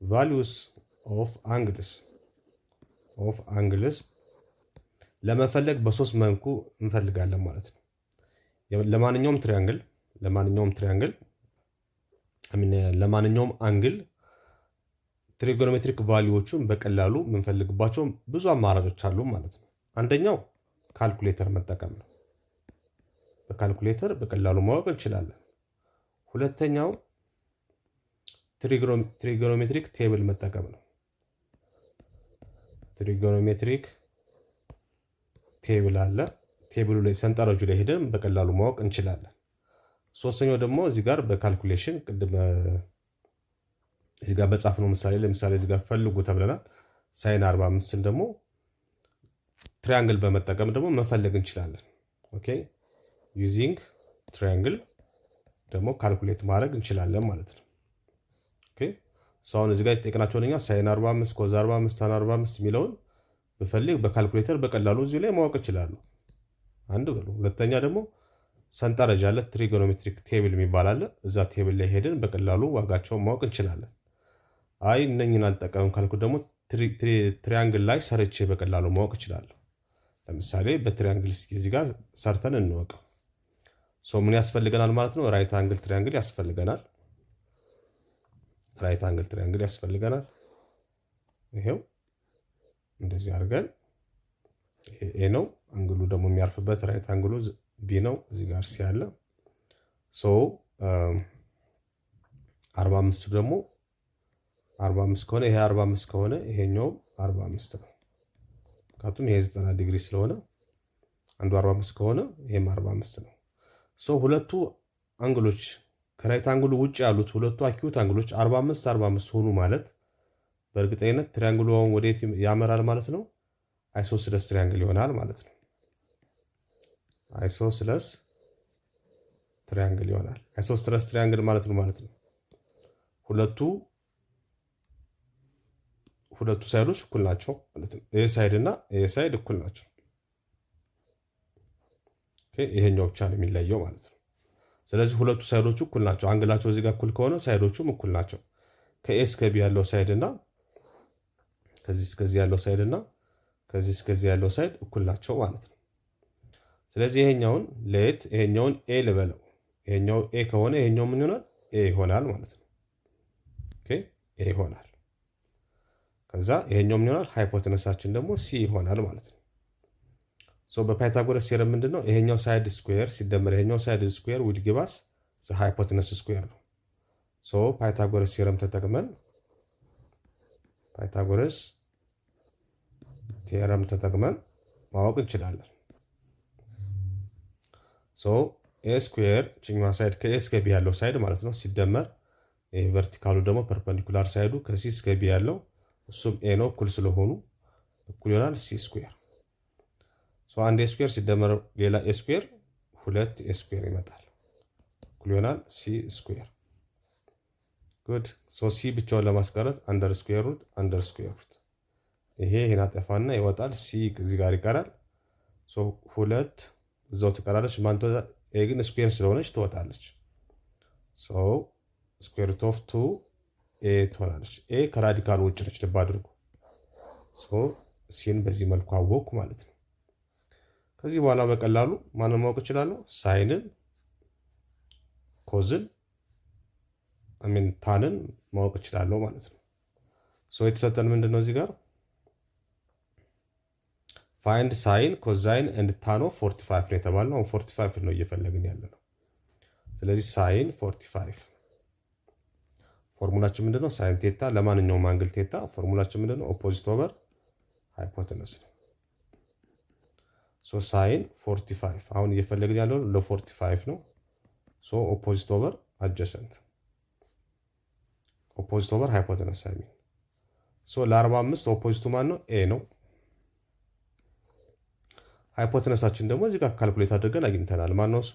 ቫሊዩስ ኦፍ አንግልስ ለመፈለግ በሶስት መልኩ እንፈልጋለን ማለት ነው። ለማንኛውም አንግል ትሪጎኖሜትሪክ ቫሊዩዎቹን በቀላሉ የምንፈልግባቸው ብዙ አማራጮች አሉ ማለት ነው። አንደኛው ካልኩሌተር መጠቀም ነው። በካልኩሌተር በቀላሉ ማወቅ እንችላለን። ሁለተኛው ትሪጎኖሜትሪክ ቴብል መጠቀም ነው። ትሪጎኖሜትሪክ ቴብል አለ። ቴብሉ ላይ ሰንጠረጁ ላይ ሄደን በቀላሉ ማወቅ እንችላለን። ሶስተኛው ደግሞ እዚህ ጋር በካልኩሌሽን ቅድም እዚህ ጋር በጻፍነው ለምሳሌ እዚህ ጋር ፈልጉ ተብለናል። ሳይን 45ን ደግሞ ትሪያንግል በመጠቀም ደግሞ መፈለግ እንችላለን። ኦኬ ዩዚንግ ትሪያንግል ደግሞ ካልኩሌት ማድረግ እንችላለን ማለት ነው። ኦኬ አሁን እዚህ ጋር የተጠቀናቸው ነኛ ሳይን 45 ኮዝ 45 ታን 45 የሚለውን ብፈልግ በካልኩሌተር በቀላሉ እዚህ ላይ ማወቅ እችላለሁ። አንድ ብሎ ሁለተኛ ደግሞ ሰንጠረዥ አለ፣ ትሪጎኖሜትሪክ ቴብል የሚባል አለ። እዛ ቴብል ላይ ሄደን በቀላሉ ዋጋቸውን ማወቅ እንችላለን። አይ እነኝን አልጠቀምም ካልኩ ደግሞ ትሪያንግል ላይ ሰርቼ በቀላሉ ማወቅ እችላለሁ። ለምሳሌ በትሪያንግል እዚህ ጋር ሰርተን እንወቀው። ምን ያስፈልገናል ማለት ነው? ራይት አንግል ትሪያንግል ያስፈልገናል። ይሄው እንደዚህ አድርገን ኤ ነው አንግሉ ደግሞ የሚያርፍበት ራይት አንግሉ ቢ ነው። እዚህ ጋር ሲ አለ። 45 ደግሞ 45 ከሆነ ይሄ 45 ከሆነ ይሄኛው 45 ነው። ምክንያቱም ይሄ 90 ዲግሪ ስለሆነ አንዱ 45 ከሆነ ይሄም 45 ነው። ሁለቱ አንግሎች ከራይት አንግሉ ውጭ ያሉት ሁለቱ አኪዩት አንግሎች 45 ሆኑ ማለት በእርግጠኝነት ትሪያንግሉ ወዴት ያመራል ማለት ነው? አይሶስለስ ትሪያንግል ይሆናል ማለት ነው። አይሶስለስ ትሪያንግል ማለት ነው። ሁለቱ ሳይዶች እኩል ናቸው ማለት ነው። ኤ ሳይድ እና ኤ ሳይድ እኩል ናቸው። ይሄኛው ብቻ ነው የሚለየው ማለት ነው። ስለዚህ ሁለቱ ሳይዶቹ እኩል ናቸው። አንግላቸው እዚህ ጋር እኩል ከሆነ ሳይዶቹም እኩል ናቸው። ከኤ እስከ ቢ ያለው ሳይድ እና ከዚህ እስከዚህ ያለው ሳይድ እና ከዚህ እስከዚህ ያለው ሳይድ እኩል ናቸው ማለት ነው። ስለዚህ ይሄኛውን ሌት ይሄኛውን ኤ ልበለው። ይሄኛው ኤ ከሆነ ይሄኛው ምን ይሆናል? ኤ ይሆናል ማለት ነው። ኦኬ ኤ ይሆናል። ከዛ ይሄኛው ምን ይሆናል? ሃይፖቴነሳችን ደግሞ ሲ ይሆናል ማለት ነው። በፓይታጎረስ ቴዎረም ምንድነው? ይሄኛው ሳይድ ስኩዌር ሲደመር ይሄኛው ሳይድ ስኩዌር ውድ ጊቫስ ዘ ሃይፖቴነስ ስኩዌር ነው። ፓይታጎረስ ቴዎረም ተጠቅመን ማወቅ እንችላለን። ኤ ስኩዌር ችኛዋ ሳይድ ከኤ እስከ ቢ ያለው ሳይድ ማለት ነው ሲደመር ይሄ ቨርቲካሉ ደግሞ ፐርፐንዲኩላር ሳይዱ ከሲ እስከ ቢ ያለው እሱም ኤ ነው። እኩል ስለሆኑ እኩል ይሆናል ሲ ስኩዌር። አንድ ኤ ስኩዌር ሲደመር ሌላ ኤ ስኩዌር 2 ኤ ስኩዌር ይመጣል። እኩል ይሆናል ሲ ስኩዌር። ጉድ። ሲ ብቻውን ለማስቀረት አንደር ስኩዌር ሩት ይሄ ይሄን አጠፋና ይወጣል። ሲ እዚህ ጋር ይቀራል። 2 እዛው ትቀራለች። ማን ትወጣ? ኤ ግን ስኩዌር ስለሆነች ትወጣለች። ስኩዌር ሩት ኦፍ 2 ኤ ትሆናለች። ኤ ከራዲካሉ ውጭ ነች፣ ልብ አድርጉ። ሲን በዚህ መልኩ አወቅኩ ማለት ነው። ከዚህ በኋላ በቀላሉ ማንን ማወቅ እችላለሁ? ሳይንን፣ ኮዝን ታንን ማወቅ እችላለሁ ማለት ነው። የተሰጠን ምንድን ነው? እዚህ ጋር ፋይንድ ሳይን ኮዛይን ኤንድ ታን ኦፍ 45 ነው የተባልነው። 45 ነው እየፈለግን ያለ ነው። ስለዚህ ሳይን 45 ፎርሙላችን ምንድነው? ሳይን ቴታ ለማንኛውም አንግል ቴታ ፎርሙላችን ምንድነው? ኦፖዚት ኦቨር ሃይፖቴነስ ነው። ሳይን 45 አሁን እየፈለግን ያለው ለ45 ነው። ኦፖዚት ኦቨር አጀሰንት ኦፖዚት ኦቨር ሃይፖቴነስ አይሚን ለ45 ኦፖዚቱ ማን ነው? ኤ ነው። ሃይፖቴነሳችን ደግሞ እዚህ ጋር ካልኩሌት አድርገን አግኝተናል። ማን ነው እሱ?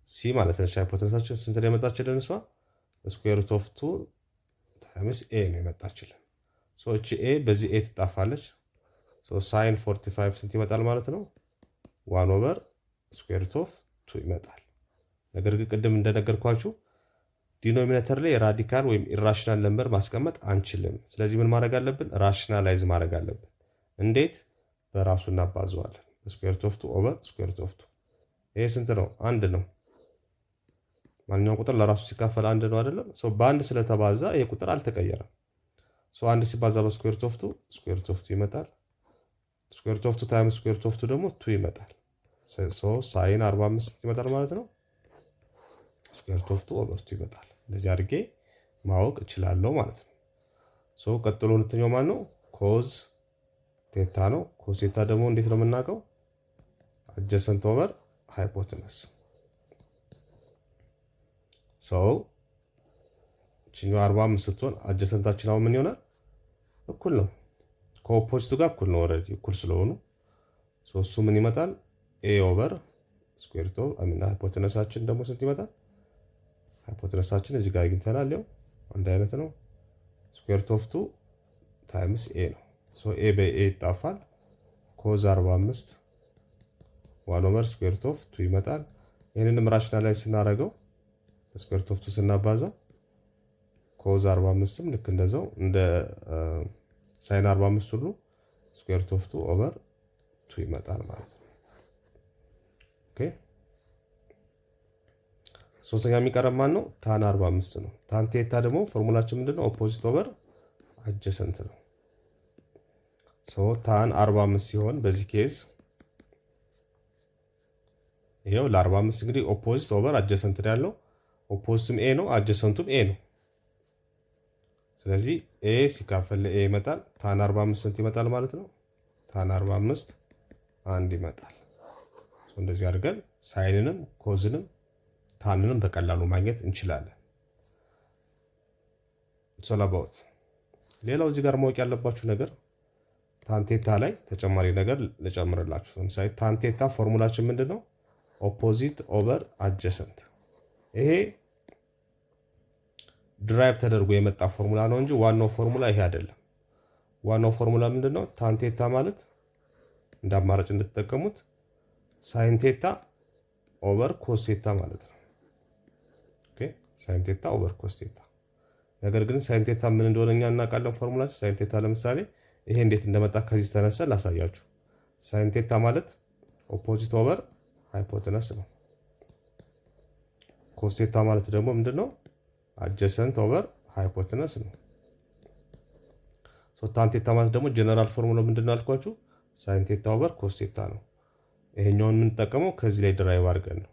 ሲ ማለት ነው። ሃይፖቴነሳችን ስንት ነው የመጣችልን? እሷ ስኩዌር ሩት ኦፍ 2 ታይምስ ኤ ነው የመጣችልን። እቺ ኤ በዚህ ኤ ትጣፋለች። ሳይን 45 ስንት ይመጣል ማለት ነው? 1 ኦቨር ስኩዌር ሩት ኦፍ 2 ይመጣል። ነገር ግን ቅድም እንደነገርኳችሁ ዲኖሚኔተር ላይ ራዲካል ወይም ኢራሽናል ነምበር ማስቀመጥ አንችልም። ስለዚህ ምን ማድረግ አለብን? ራሽናላይዝ ማድረግ አለብን። እንዴት? በራሱ እናባዘዋለን። ስኩዌር ሩት ኦፍ 2 ኦቨር ስኩዌር ሩት ኦፍ 2 ይሄ ስንት ነው? 1 ነው። ማንኛውም ቁጥር ለራሱ ሲካፈል 1 ነው አይደለም? በአንድ ስለተባዛ ይሄ ቁጥር አልተቀየረም። 1 ሲባዛ በስኩዌር ሩት ኦፍ 2 ስኩዌር ሩት ኦፍ 2 ይመጣል። ስኩዌር ሩት ኦፍ 2 ታይምስ ስኩዌር ሩት ኦፍ 2 ደግሞ 2 ይመጣል። ሳይን 45 ይመጣል ማለት ነው። ስኩዌር ሩት ኦፍ 2 ኦቨር 2 ይመጣል። እንደዚህ አድርጌ ማወቅ እችላለሁ ማለት ነው። ቀጥሎ ሁለተኛው ማን ነው? ኮዝ ቴታ ነው። ኮዝ ቴታ ደግሞ እንዴት ነው የምናውቀው? አጀሰንት ኦቨር ሃይፖቴነስ እቺኛው 45 ስትሆን አጀሰንታችን አሁን ምን ይሆናል? እኩል ነው። ከኦፖዚቱ ጋር እኩል ነው። ኦልሬዲ እኩል ስለሆኑ እሱ ምን ይመጣል? ኤ ኦቨር ስኩዌር ሩት ኦፍ ሃይፖቴነሳችን ደግሞ ስንት ይመጣል? ሃይፖቴነሳችን እዚህ ጋር አግኝተናል። ያው አንድ አይነት ነው። ስኩዌር ሩት ኦፍ 2 ታይምስ ኤ ነው። ኤ በኤ ይጣፋል። ኮዝ 45 1 ኦቨር ስኩዌር ሩት ኦፍ 2 ይመጣል። ይህንንም ራሽናላይዝ ስናደርገው ስኩዌር ሩት ኦፍ 2 ስናባዛው ኮዝ 45ም ልክ እንደዛው እንደ ሳይን 45 ሁሉ ስኩዌር ሩት ኦፍ 2 ኦቨር 2 ይመጣል ማለት ነው። ኦኬ ሶስተኛ የሚቀረብ ማን ነው? ታን 45 ነው። ታን ቴታ ደግሞ ፎርሙላችን ምንድነው? ኦፖዚት ኦቨር አጀሰንት ነው። ታን 45 ሲሆን በዚህ ኬዝ ይሄው ለ45 እንግዲህ ኦፖዚት ኦቨር አጀሰንት ያለው ኦፖዚቱም ኤ ነው፣ አጀሰንቱም ኤ ነው። ስለዚህ ኤ ሲካፈል ለኤ ይመጣል። ታን 45 ስንት ይመጣል ማለት ነው? ታን 45 1 ይመጣል። እንደዚህ አድርገን ሳይንንም ኮዝንም ታንንም በቀላሉ ማግኘት እንችላለን። ሶላባውት ሌላው እዚህ ጋር ማወቅ ያለባችሁ ነገር ታንቴታ ላይ ተጨማሪ ነገር ልጨምርላችሁ። ለምሳሌ ታንቴታ ፎርሙላችን ምንድነው? ኦፖዚት ኦቨር አጀሰንት። ይሄ ድራይቭ ተደርጎ የመጣ ፎርሙላ ነው እንጂ ዋናው ፎርሙላ ይሄ አይደለም። ዋናው ፎርሙላ ምንድነው? ታንቴታ ማለት እንደ አማራጭ እንድትጠቀሙት ሳይንቴታ ኦቨር ኮስቴታ ማለት ነው። ኦኬ ሳይንቴታ ኦቨር ኮስቴታ። ነገር ግን ሳይንቴታ ምን እንደሆነ እኛ እናውቃለን። ፎርሙላችን ሳይንቴታ ለምሳሌ ይሄ እንዴት እንደመጣ ከዚህ ተነሳ ላሳያችሁ። ሳይንቴታ ማለት ኦፖዚት ኦቨር ሃይፖቴነስ ነው። ኮስቴታ ማለት ደግሞ ምንድነው? አጀሰንት ኦቨር ሃይፖቴነስ ነው። ታንቴታ ማለት ደግሞ ጀነራል ፎርሙላ ምንድነው አልኳችሁ? ሳይንቴታ ኦቨር ኮስቴታ ነው። ይሄኛውን የምንጠቀመው ከዚህ ላይ ድራይቭ አድርገን ነው።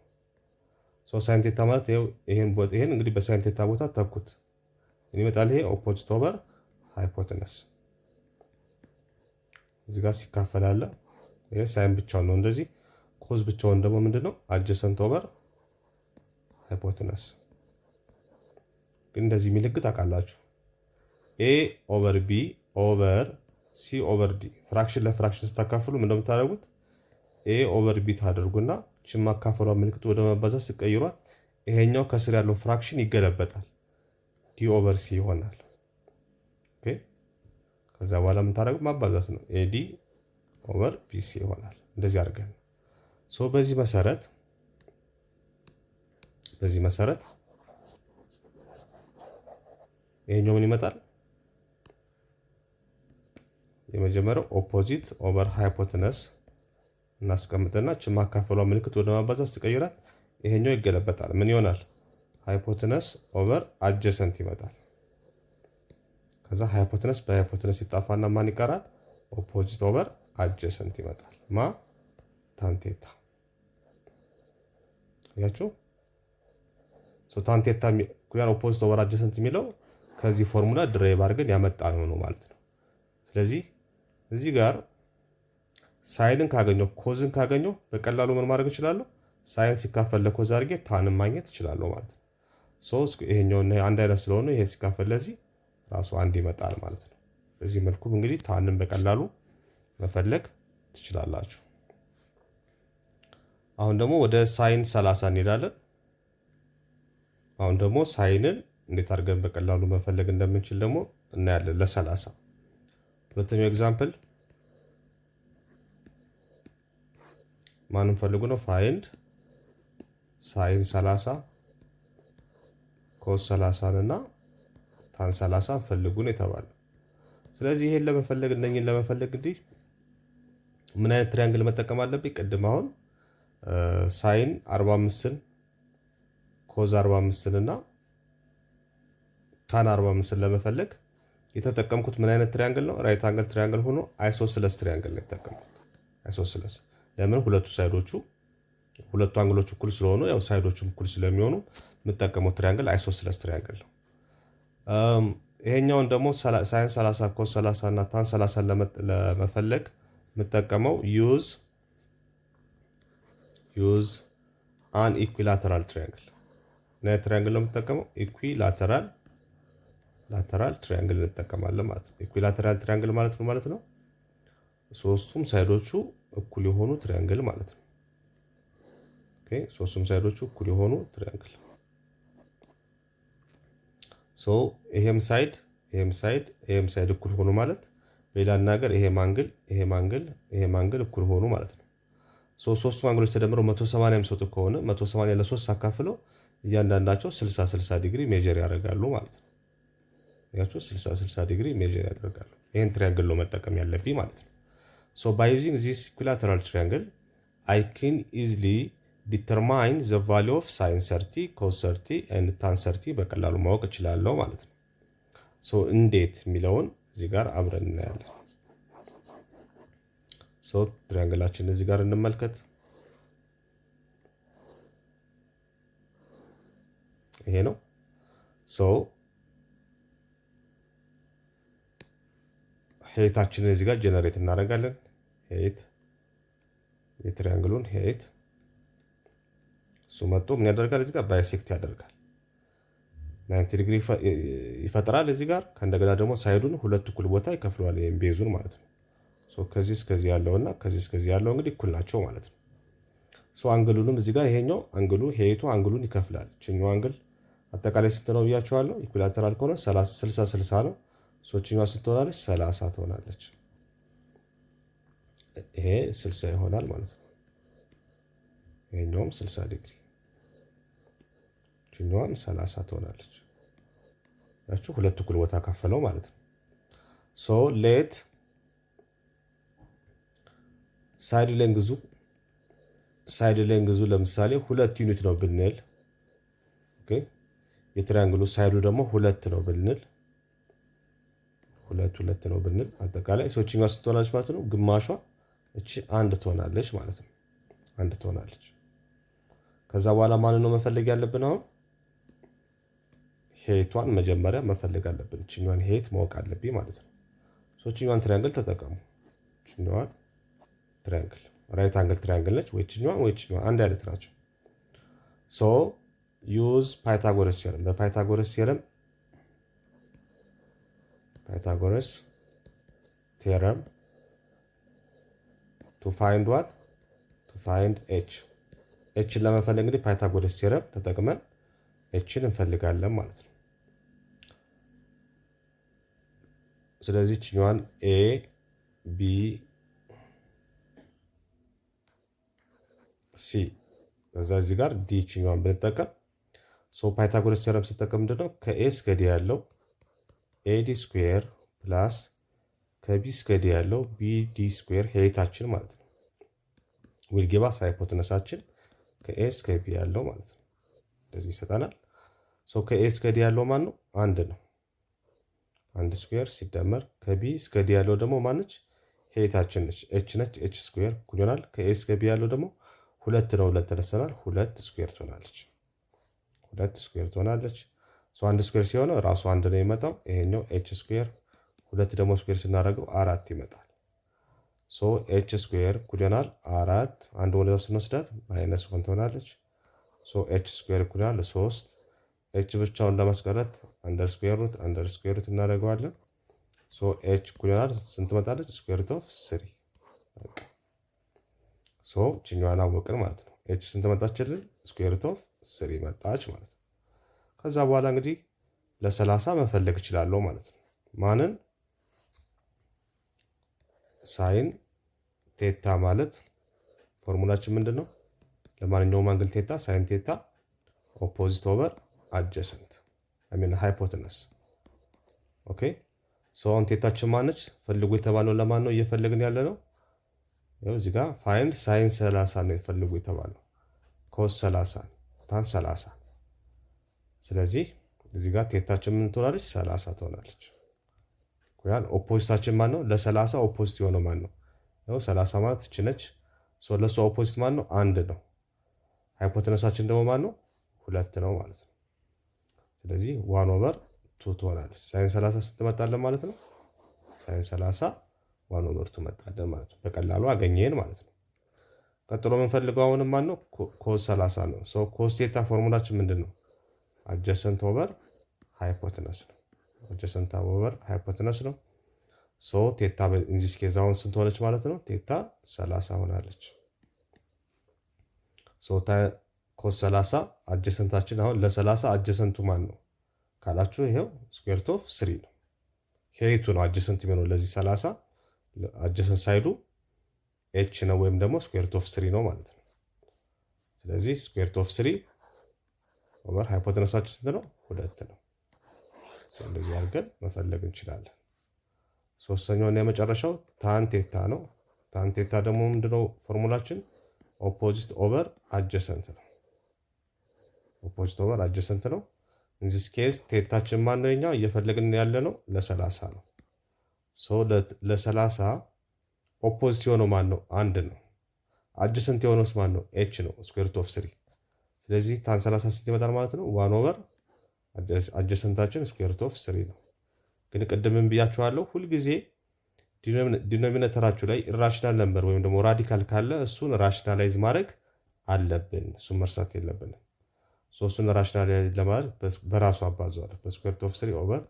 ሳይንቴታ ማለት ይሄን እንግዲህ በሳይንቴታ ቦታ ተኩት ይመጣል። ይሄ ኦፖዚት ኦቨር ሃይፖቴነስ እዚህ ጋር ሲካፈል አለ። ይሄ ሳይን ብቻውን ነው እንደዚህ። ኮዝ ብቻውን ደግሞ ምንድነው? አጀሰንት ኦቨር ሃይፖቴነስ። ኦኬ እንደዚህ ምልክት አቃላችሁ ኤ ኦቨር ቢ ኦቨር ሲ ኦቨር ዲ ፍራክሽን ለፍራክሽን ስታካፍሉ ምን እንደምታደርጉት ኤ ኦቨር ቢ ታደርጉና ችን ማካፈሏ ምልክት ወደ ማባዛት ስቀይሯት ይሄኛው ከስር ያለው ፍራክሽን ይገለበጣል ዲ ኦቨር ሲ ይሆናል። ኦኬ ከዛ በኋላ ምን ታደርጉ ማባዛት ነው ኤዲ ኦቨር ቢሲ ይሆናል። እንደዚህ አድርገን በዚህ መሰረት ይሄኛው ምን ይመጣል? የመጀመሪያው ኦፖዚት ኦቨር ሃይፖቴነስ እናስቀምጥና ችን ማካፈሏ ምልክት ወደ ማባዛት ስትቀይራት ይሄኛው ይገለበጣል። ምን ይሆናል? ሃይፖቴነስ ኦቨር አጀሰንት ይመጣል። ከዛ ሃይፖቴነስ በሃይፖቴነስ ይጣፋና ማን ይቀራል? ኦፖዚት ኦቨር አጀሰንት ይመጣል። ታንቴታ ያችሁ ታንቴታ ኩያን ኦፖዚት ኦቨር አጀሰንት የሚለው ከዚህ ፎርሙላ ድራይቭ አድርገን ያመጣ ነው ማለት ነው። ስለዚህ እዚህ ጋር ሳይንን ካገኘው ኮዝን ካገኘው በቀላሉ ምን ማድረግ እችላለሁ? ሳይን ሲካፈል ለኮዝ አድርጌ ታንን ማግኘት እችላለሁ ማለት ነው። ይሄኛውና አንድ አይነት ስለሆነ ይሄ ሲካፈል ለዚህ ራሱ አንድ ይመጣል ማለት ነው። በዚህ መልኩ እንግዲህ ታንን በቀላሉ መፈለግ ትችላላችሁ። አሁን ደግሞ ወደ ሳይን 30 እንሄዳለን። አሁን ደግሞ ሳይንን እንዴት አድርገን በቀላሉ መፈለግ እንደምንችል ደግሞ እናያለን። ለ30 ሁለተኛው ኤግዛምፕል ማንን ፈልጉ ነው? ፋይንድ ሳይን 30 ኮስ 30 እና ታን 30 ፈልጉ ነው የተባለው። ስለዚህ ይሄን ለመፈለግ እነኝን ለመፈለግ እንግዲህ ምን አይነት ትሪያንግል መጠቀም አለብኝ? ቅድም አሁን ሳይን 45ን ኮዝ 45ን እና ታን 45ን ለመፈለግ የተጠቀምኩት ምን አይነት ትሪያንግል ነው? ራይት አንግል ትሪያንግል ሆኖ አይሶስለስ ትሪያንግል ነው የተጠቀምኩት። አይሶስለስ ለምን? ሁለቱ አንግሎች እኩል ስለሆኑ ያው ሳይዶቹም እኩል ስለሚሆኑ የምጠቀመው ትሪያንግል አይሶስለስ ትሪያንግል ነው። ይሄኛውን ደግሞ ሳይን 30 ኮስ 30 እና ታን 30 ለመፈለግ የምጠቀመው ዩዝ አን ኢኩላተራል ትሪያንግል እና ትሪያንግል ነው የምጠቀመው ኢኩላተራል ትሪያንግል እንጠቀማለን ማለት ነው። ኢኩላተራል ትሪያንግል ማለት ነው ሶስቱም ሳይዶቹ እኩል የሆኑ ትሪያንግል ማለት ነው። ኦኬ ሶስቱም ሳይዶቹ እኩል የሆኑ ትሪያንግል ይሄም ሳይድ እኩል ሆኑ ማለት ሌላ ነገር ይሄም አንግል እኩል ሆኑ ማለት ነው። ሶስቱ አንግሎች ተደምረው 180 የሚሰጡ ከሆነ 180 ለ3 ሳካፍለው እያንዳንዳቸው 60 ዲግሪ ሜጀር ያደርጋሉ ማለት ነው። ያቸው 60 ዲግሪ ሜጀር ያደርጋሉ። ይሄን ትሪያንግል ነው መጠቀም ያለብኝ ማለት ነው። by using this equilateral triangle I can easily determine the value of sin 30 cos 30 and tan 30 በቀላሉ ማወቅ እችላለሁ ማለት ነው። እንዴት የሚለውን እዚህ ጋር አብረን እናያለን። ትሪያንግላችን እዚህ ጋር እንመልከት። ይሄ ነው። ሄታችንን እዚህ ጋር ጀነሬት እናደርጋለን። ሄት የትሪያንግሉን ሄት መጥቶ ምን ያደርጋል? እዚህ ጋር ባይሴክት ያደርጋል 90 ዲግሪ ይፈጥራል እዚህ ጋር። ከእንደገና ደግሞ ሳይዱን ሁለት እኩል ቦታ ይከፍለዋል ቤዙን ማለት ነው። ከዚህ እስከዚህ ያለውና ከዚህ እስከዚህ ያለው እንግዲህ እኩል ናቸው ማለት ነው። አንግሉንም እዚህ ጋር ይሄኛው አንግሉ ሄቱ አንግሉን ይከፍላል። ችኛው አንግል አጠቃላይ ስንት ነው ብያቸዋለሁ? ኢኩላተራል ከሆነ 60 ነው። ሶችኛዋ ስንት ትሆናለች? 30 ትሆናለች። ይሄ 60 ይሆናል ማለት ነው። ይሄኛውም 60 ዲግሪ ችኛዋም 30 ትሆናለች። ያችሁ ሁለት እኩል ቦታ ከፈለው ማለት ነው። ሌት ሳይድ ሌንግዙ ለምሳሌ 2 ዩኒት ነው ብንል ኦኬ የትሪያንግሉ ሳይዱ ደግሞ 2 ነው ብንል ሁለት ነው ብንል አጠቃላይ ሶችኛዋ ስትሆናለች ማለት ነው። ግማሿ እቺ አንድ ትሆናለች ማለት ነው። አንድ ትሆናለች። ከዛ በኋላ ማን ነው መፈለግ ያለብን? አሁን ሄቷን መጀመሪያ መፈለግ አለብን። እቺኛዋን ሄት ማወቅ አለብኝ ማለት ነው። ሶችኛዋን ትሪያንግል ተጠቀሙ። እቺኛዋን ትሪያንግል ራይት አንግል ትሪያንግል ነች። ወይ እቺኛዋ አንድ አይነት ናቸው። ዩዝ ፓይታጎረስ ቲዮረም። በፓይታጎረስ ቲዮረም Pythagoras theorem to find what? To find h hን ለመፈለግ እንግዲህ ፓይታጎረስ ቴረም ተጠቅመን hን እንፈልጋለን ማለት ነው። ስለዚህ እችኛዋን a b c ከዛ እዚህ ጋር d እችኛዋን ብንጠቀም ፓይታጎረስ ቴረም ስጠቀም ምንድነው ከa እስከ d ያለው ad ስኩዌር ፕላስ ከb እስከ d ያለው bd ስኩዌር ሄይታችን ማለት ነው ዊል ጊቭ አስ ሃይፖቴነሳችን ከa እስከ b ያለው ማለት ነው። እንደዚህ ይሰጣናል። ከa እስከ d ያለው ማን ነው? አንድ ነው። አንድ ስኩዌር ሲደመር ከb እስከ d ያለው ደግሞ ማነች? ሄይታችን ነች። h ነች። h ስኩዌር እኩል ይሆናል ከa እስከ b ያለው ደግሞ ሁለት ነው። ሁለት ተነስተናል። ሁለት ስኩዌር ትሆናለች። ሁለት ስኩዌር ትሆናለች። አንድ ስኩዌር ሲሆን ራሱ አንድ ነው የሚመጣው። ይሄኛው h ስኩዌር ሁለት ደግሞ ስኩዌር ስናደርገው አራት ይመጣል። h ስኩዌር እኩል ይሆናል አራት አንድ ወደ ስንወስዳት ማይነስ 1 ትሆናለች። h ስኩዌር እኩል ይሆናል 3 h ብቻውን ለማስቀረት አንደር ስኩዌር ሩት እናደርገዋለን። h እኩል ይሆናል ስንት መጣለች? ስኩዌር ሩት ኦፍ 3 በቃ ችኛዋን አወቅን ማለት ነው። h ስንት መጣችልን? ስኩዌር ሩት ኦፍ 3 መጣች ማለት ነው። ከዛ በኋላ እንግዲህ ለ30 መፈለግ እችላለሁ ማለት ነው። ማንን? ሳይን ቴታ ማለት ፎርሙላችን ምንድነው? ለማንኛውም አንግል ቴታ ሳይን ቴታ ኦፖዚት ኦቨር አጀሰንት ሃይፖቴነስ። ኦኬ አሁን ቴታችን ማነች? ፈልጉ የተባለው ለማን ነው እየፈለግን ያለ ነው? ያው እዚህ ጋር ፋይንድ ሳይን 30 ነው የፈልጉ የተባለው ኮስ 30 ታን 30። ስለዚህ እዚህ ጋር ቴታችን ምን ትሆናለች? 30 ትሆናለች። ያን ኦፖዚታችን ማን ነው? ለ30 ኦፖዚት የሆነው ማን ነው? ያው 30 ማለት እቺ ነች። ለሷ ኦፖዚት ማን ነው? አንድ ነው። ሃይፖቴነሳችን ደግሞ ማን ነው? ሁለት ነው ማለት ነው። ስለዚህ 1 ኦቨር 2 ትሆናለች። ሳይን 30 ስትመጣለን ማለት ነው። ሳይን 30 1 ኦቨር 2 መጣለን ማለት ነው። በቀላሉ አገኘን ማለት ነው። ቀጥሎ የምንፈልገው አሁንም ማን ነው? ኮስ 30 ነው። ኮስ ቴታ ፎርሙላችን ምንድነው? አጀሰንት ኦቨር ሃይፖቴነስ ነው። አጀሰንት ኦቨር ሃይፖቴነስ ነው። ቴታ ኢንዚስ ኬዝ አሁን ስንት ሆነች ማለት ነው? ቴታ 30 ሆናለች። ኮስ 30 አጀሰንታችን አሁን ለ30 አጀሰንቱ ማን ነው ካላችሁ ይሄው ስኩዌር ሩት ኦፍ 3 ነው። ሄይቱ ነው አጀሰንት የሚሆነው ለዚህ 30 አጀሰንት ሳይዱ ኤች ነው ወይም ደግሞ ስኩዌር ሩት ኦፍ 3 ነው ማለት ነው። ስለዚህ ስኩዌር ሩት ኦፍ 3 ኦቨር ሃይፖቴነሳችን ስንት ነው? 2 ነው። እንደዚህ አድርገን መፈለግ እንችላለን። ሶስተኛው እና የመጨረሻው ታን ቴታ ነው። ታን ቴታ ደግሞ ምንድነው ፎርሙላችን? ኦፖዚት ኦቨር አጀሰንት ነው። ኦፖዚት ኦቨር አጀሰንት ነው። in this case ቴታችን ማን ነው? የኛ እየፈለግን ያለ ነው ለ30 ነው። ለ30 ኦፖዚት የሆነው ማን ነው? አንድ ነው። አጀሰንት የሆነውስ ማን ነው? ኤች ነው ስኩዌር ሩት ኦፍ 3። ስለዚህ ታን 30 ስንት ይመጣል ማለት ነው? 1 ኦቨር አጀሰንታችን ስኩዌር ሩት ኦፍ 3 ነው። ግን ቅድምም ብያችኋለሁ ሁልጊዜ ዲኖሚኔተራችሁ ላይ ኢራሽናል ነምበር ወይም ደግሞ ራዲካል ካለ እሱን ራሽናላይዝ ማድረግ አለብን። እሱን መርሳት የለብንም። እሱን ራሽናላይዝ ለማድረግ በራሱ አባዘዋለሁ። በስኩዌር ሩት ኦፍ 3 ኦቨር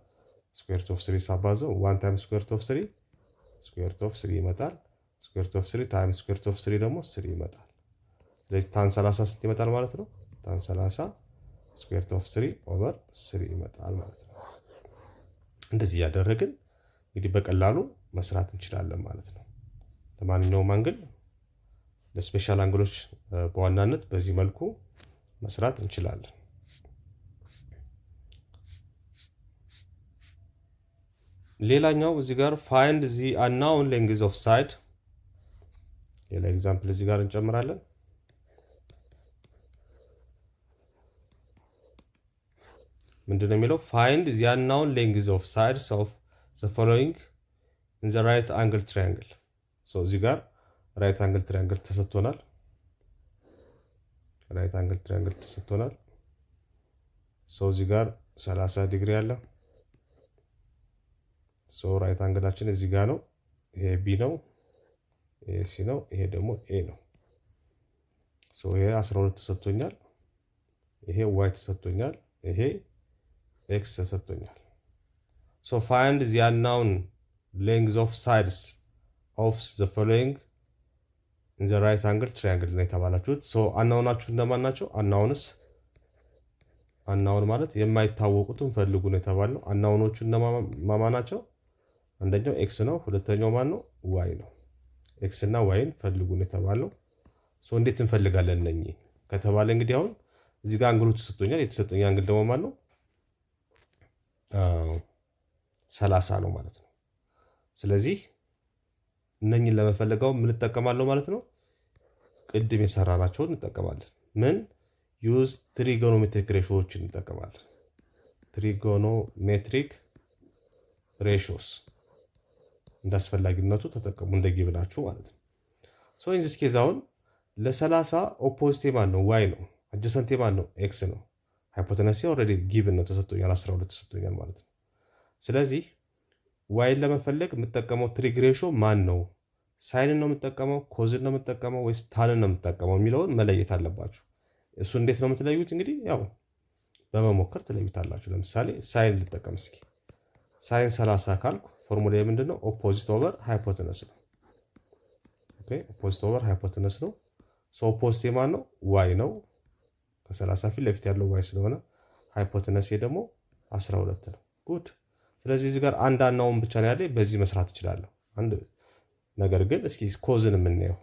ስኩዌር ሩት ኦፍ 3 ሳባዘው 1 ታይምስ ስኩዌር ሩት ኦፍ 3 ስኩዌር ሩት ኦፍ 3 ይመጣል። ስኩዌር ሩት ኦፍ 3 ታይምስ ስኩዌር ሩት ኦፍ 3 ደግሞ 3 ይመጣል። ስለዚህ ታን 30 ስንት ይመጣል ማለት ነው? ታን 30 ስኩዌር ሩት ኦፍ 3 ኦቨር 3 ይመጣል ማለት ነው። እንደዚህ እያደረግን እንግዲህ በቀላሉ መስራት እንችላለን ማለት ነው። ለማንኛውም አንግል ለስፔሻል አንግሎች በዋናነት በዚህ መልኩ መስራት እንችላለን። ሌላኛው እዚህ ጋር find the unknown length of side ሌላ ኤግዛምፕል እዚህ ጋር እንጨምራለን። ምንድነው የሚለው? find the unknown length of sides of the following in the right angle triangle። እዚህ ጋር right angle triangle ተሰጥቶናል። right angle triangle ተሰጥቶናል። እዚህ ጋር 30 ዲግሪ አለ። right አንግላችን እዚህ ጋር ነው። ይሄ B ነው፣ ይሄ C ነው፣ ይሄ ደግሞ A ነው። ይሄ 12 ተሰጥቶኛል። ይሄ Y ተሰጥቶኛል። ይሄ X ተሰጥቶኛል። ሶ ፋይንድ ዚ አንናውን ሌንግዝ ኦፍ ሳይድስ ኦፍ ዘ ፎሎዊንግ ኢን ዘ ራይት አንግል ትሪያንግል ነው የተባላችሁት። ሶ አናውናችሁ እንደማን ናቸው? አናውን ማለት የማይታወቁትን ፈልጉ ነው የተባለው። አናውኖቹ እነማማ ናቸው? አንደኛው ኤክስ ነው። ሁለተኛው ማን ነው? ዋይ ነው። ኤክስ እና ዋይን ፈልጉ ነው የተባለው። ሶ እንዴት እንፈልጋለን እነኚህ ከተባለ እንግዲህ አሁን እዚህ ጋር አንግሉ ተሰጥቶኛል። የተሰጠኝ አንግል ደግሞ ማን ነው? 30 ነው ማለት ነው። ስለዚህ እነኚህን ለመፈለጋው ምን እንጠቀማለሁ ማለት ነው? ቅድም የሰራናቸውን እንጠቀማለን። ምን ዩዝ ትሪጎኖሜትሪክ ሬሾዎችን እንጠቀማለን። ትሪጎኖሜትሪክ ሬሾስ እንዳስፈላጊነቱ ተጠቀሙ፣ እንደ ጊብናችሁ ማለት ነው። ሶ ኢን ዚስ ኬዝ አሁን ለ30 ኦፖዚቴ ማን ነው? ዋይ ነው። አጀሰንቴ ማን ነው? ኤክስ ነው። ሃይፖተነሲ ኦልሬዲ ጊብን ነው ተሰጥቶኛል፣ 12 ተሰጥቶኛል ማለት ነው። ስለዚህ ዋይን ለመፈለግ የምጠቀመው ትሪግ ሬሾ ማን ነው? ሳይንን ነው የምጠቀመው፣ ኮዝን ነው የምጠቀመው ወይስ ታንን ነው የምጠቀመው የሚለውን መለየት አለባችሁ። እሱ እንዴት ነው የምትለዩት? እንግዲህ ያው በመሞከር ትለዩታላችሁ። ለምሳሌ ሳይን ልጠቀም እስኪ። ሳይን 30 ካልኩ ፎርሙላ ምንድነው? ኦፖዚት ኦቨር ሃይፖተነስ ነው። ኦኬ ኦፖዚት ኦቨር ሃይፖተነስ ነው። ሶ ኦፖዚት ማን ነው? ዋይ ነው። ከ30 ፊት ለፊት ያለው ዋይ ስለሆነ ሃይፖተነስ ደግሞ 12 ነው። ጉድ። ስለዚህ እዚህ ጋር አንድ አናውን ብቻ ነው ያለ። በዚህ መስራት እችላለሁ። አንድ ነገር ግን እስኪ ኮዝን የምናየው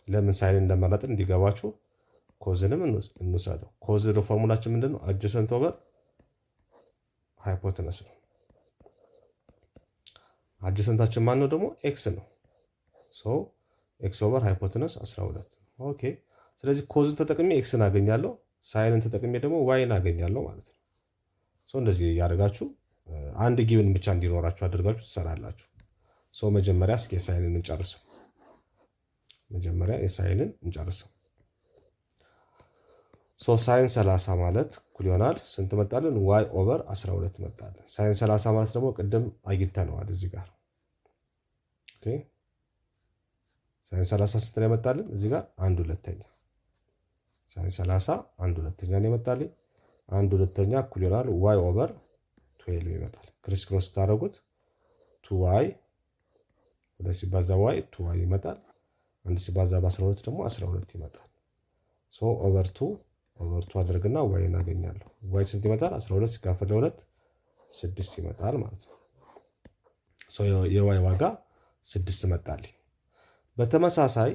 ለምን ሳይን እንደመረጥን እንዲገባችሁ ኮዝንም እንውሰደው። ኮዝ ፎርሙላችን ምንድነው? አጀሰንት ኦቨር ሃይፖተነስ ነው። አጀሰንታችን ማን ነው ደግሞ? ኤክስ ነው። ሶ ኤክስ ኦቨር ሃይፖተነስ 12። ኦኬ ስለዚህ ኮዝን ተጠቅሜ ኤክስን አገኛለሁ፣ ሳይንን ተጠቅሜ ደግሞ ዋይን አገኛለሁ ማለት ነው። ሶ እንደዚህ ያደርጋችሁ አንድ ጊብን ብቻ እንዲኖራችሁ አድርጋችሁ ትሰራላችሁ። ሶ መጀመሪያ እስኪ የሳይንን እንጨርሰው። ሶ ሳይን 30 ማለት እኩል ይሆናል ስንት መጣልን? ዋይ ኦቨር 12 መጣልን። ሳይን 30 ማለት ደግሞ ቅድም አግኝተነዋል እዚህ ጋር። ኦኬ ሳይን 30 ስንት ነው የመጣልን? እዚህ ጋር 1/2። ሳይን 30 1/2 ነው የመጣልኝ። 1/2 እኩል ይሆናል ዋይ ኦቨር 12 ይመጣል። ክሪስ ክሮስ ታደርጉት 2y ወደዚህ ሲባዛ y 2y ይመጣል። አንድ ሲባዛ በ12 ደግሞ 12 ይመጣል። ሶ ኦቨር 2 አድርግና y እናገኛለሁ። y ስንት ይመጣል? 12 ሲካፈል ለ2 6 ይመጣል ማለት ነው። ሶ የy ዋጋ 6 መጣልኝ። በተመሳሳይ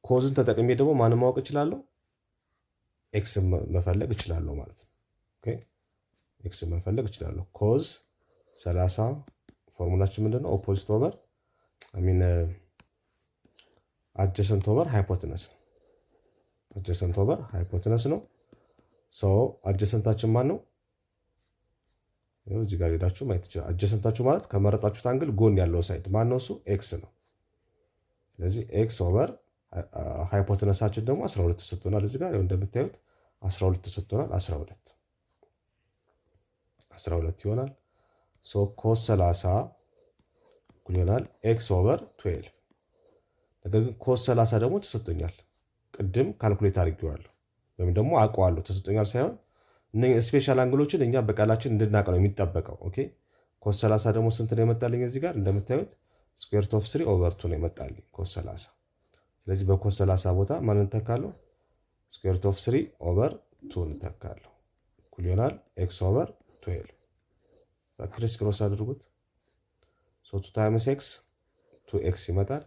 ኮዝን ተጠቅሜ ደግሞ ማንን ማወቅ እችላለሁ? ኤክስ መፈለግ እችላለሁ ማለት ነው። ኦኬ ኤክስ መፈለግ እችላለሁ። ኮዝ 30 ፎርሙላችን ምንድነው? ኦፖዚት ኦቨር አጀሰንት ኦቨር ሃይፖተነስ ነው። አጀሰንት ኦቨር ሃይፖተነስ ነው። ሶ አጀሰንታችን ማን ነው? ይኸው እዚህ ጋር ሄዳችሁ ማየት ይችላል። አጀሰንታችሁ ማለት ከመረጣችሁት አንግል ጎን ያለው ሳይድ ማን ነው? እሱ ኤክስ ነው። ስለዚህ ኤክስ ኦቨር ሃይፖተነሳችን ደግሞ 12 ተሰጥቶናል። እዚህ ጋር እንደምታዩት 12 ተሰጥቶናል። 12 ይሆናል። ሶ ኮስ 30 እኩል ይሆናል ኤክስ ኦቨር 12። ነገር ግን ኮስ 30 ደግሞ ተሰጥቶኛል። ቅድም ካልኩሌት አድርጌዋለሁ ወይም ደግሞ አውቀዋለሁ። ተሰጥቶኛል ሳይሆን እነዚህ ስፔሻል አንግሎችን እኛ በቃላችን እንድናውቅ ነው የሚጠበቀው። ኦኬ ኮስ 30 ደግሞ ስንት ነው የመጣልኝ? እዚህ ጋር እንደምታዩት ስኩዌር ሩት ኦፍ 3 ኦቨር 2 ነው የመጣልኝ ኮስ 30። ስለዚህ በኮስ 30 ቦታ ማን እንተካለሁ? ስኩዌር ሩት ኦፍ 3 ኦቨር 2 እንተካለሁ። እኩል ይሆናል ኤክስ ኦቨር 12። ክሪስ ክሮስ አድርጉት። ሶ 2 ታይምስ ኤክስ 2x ይመጣል።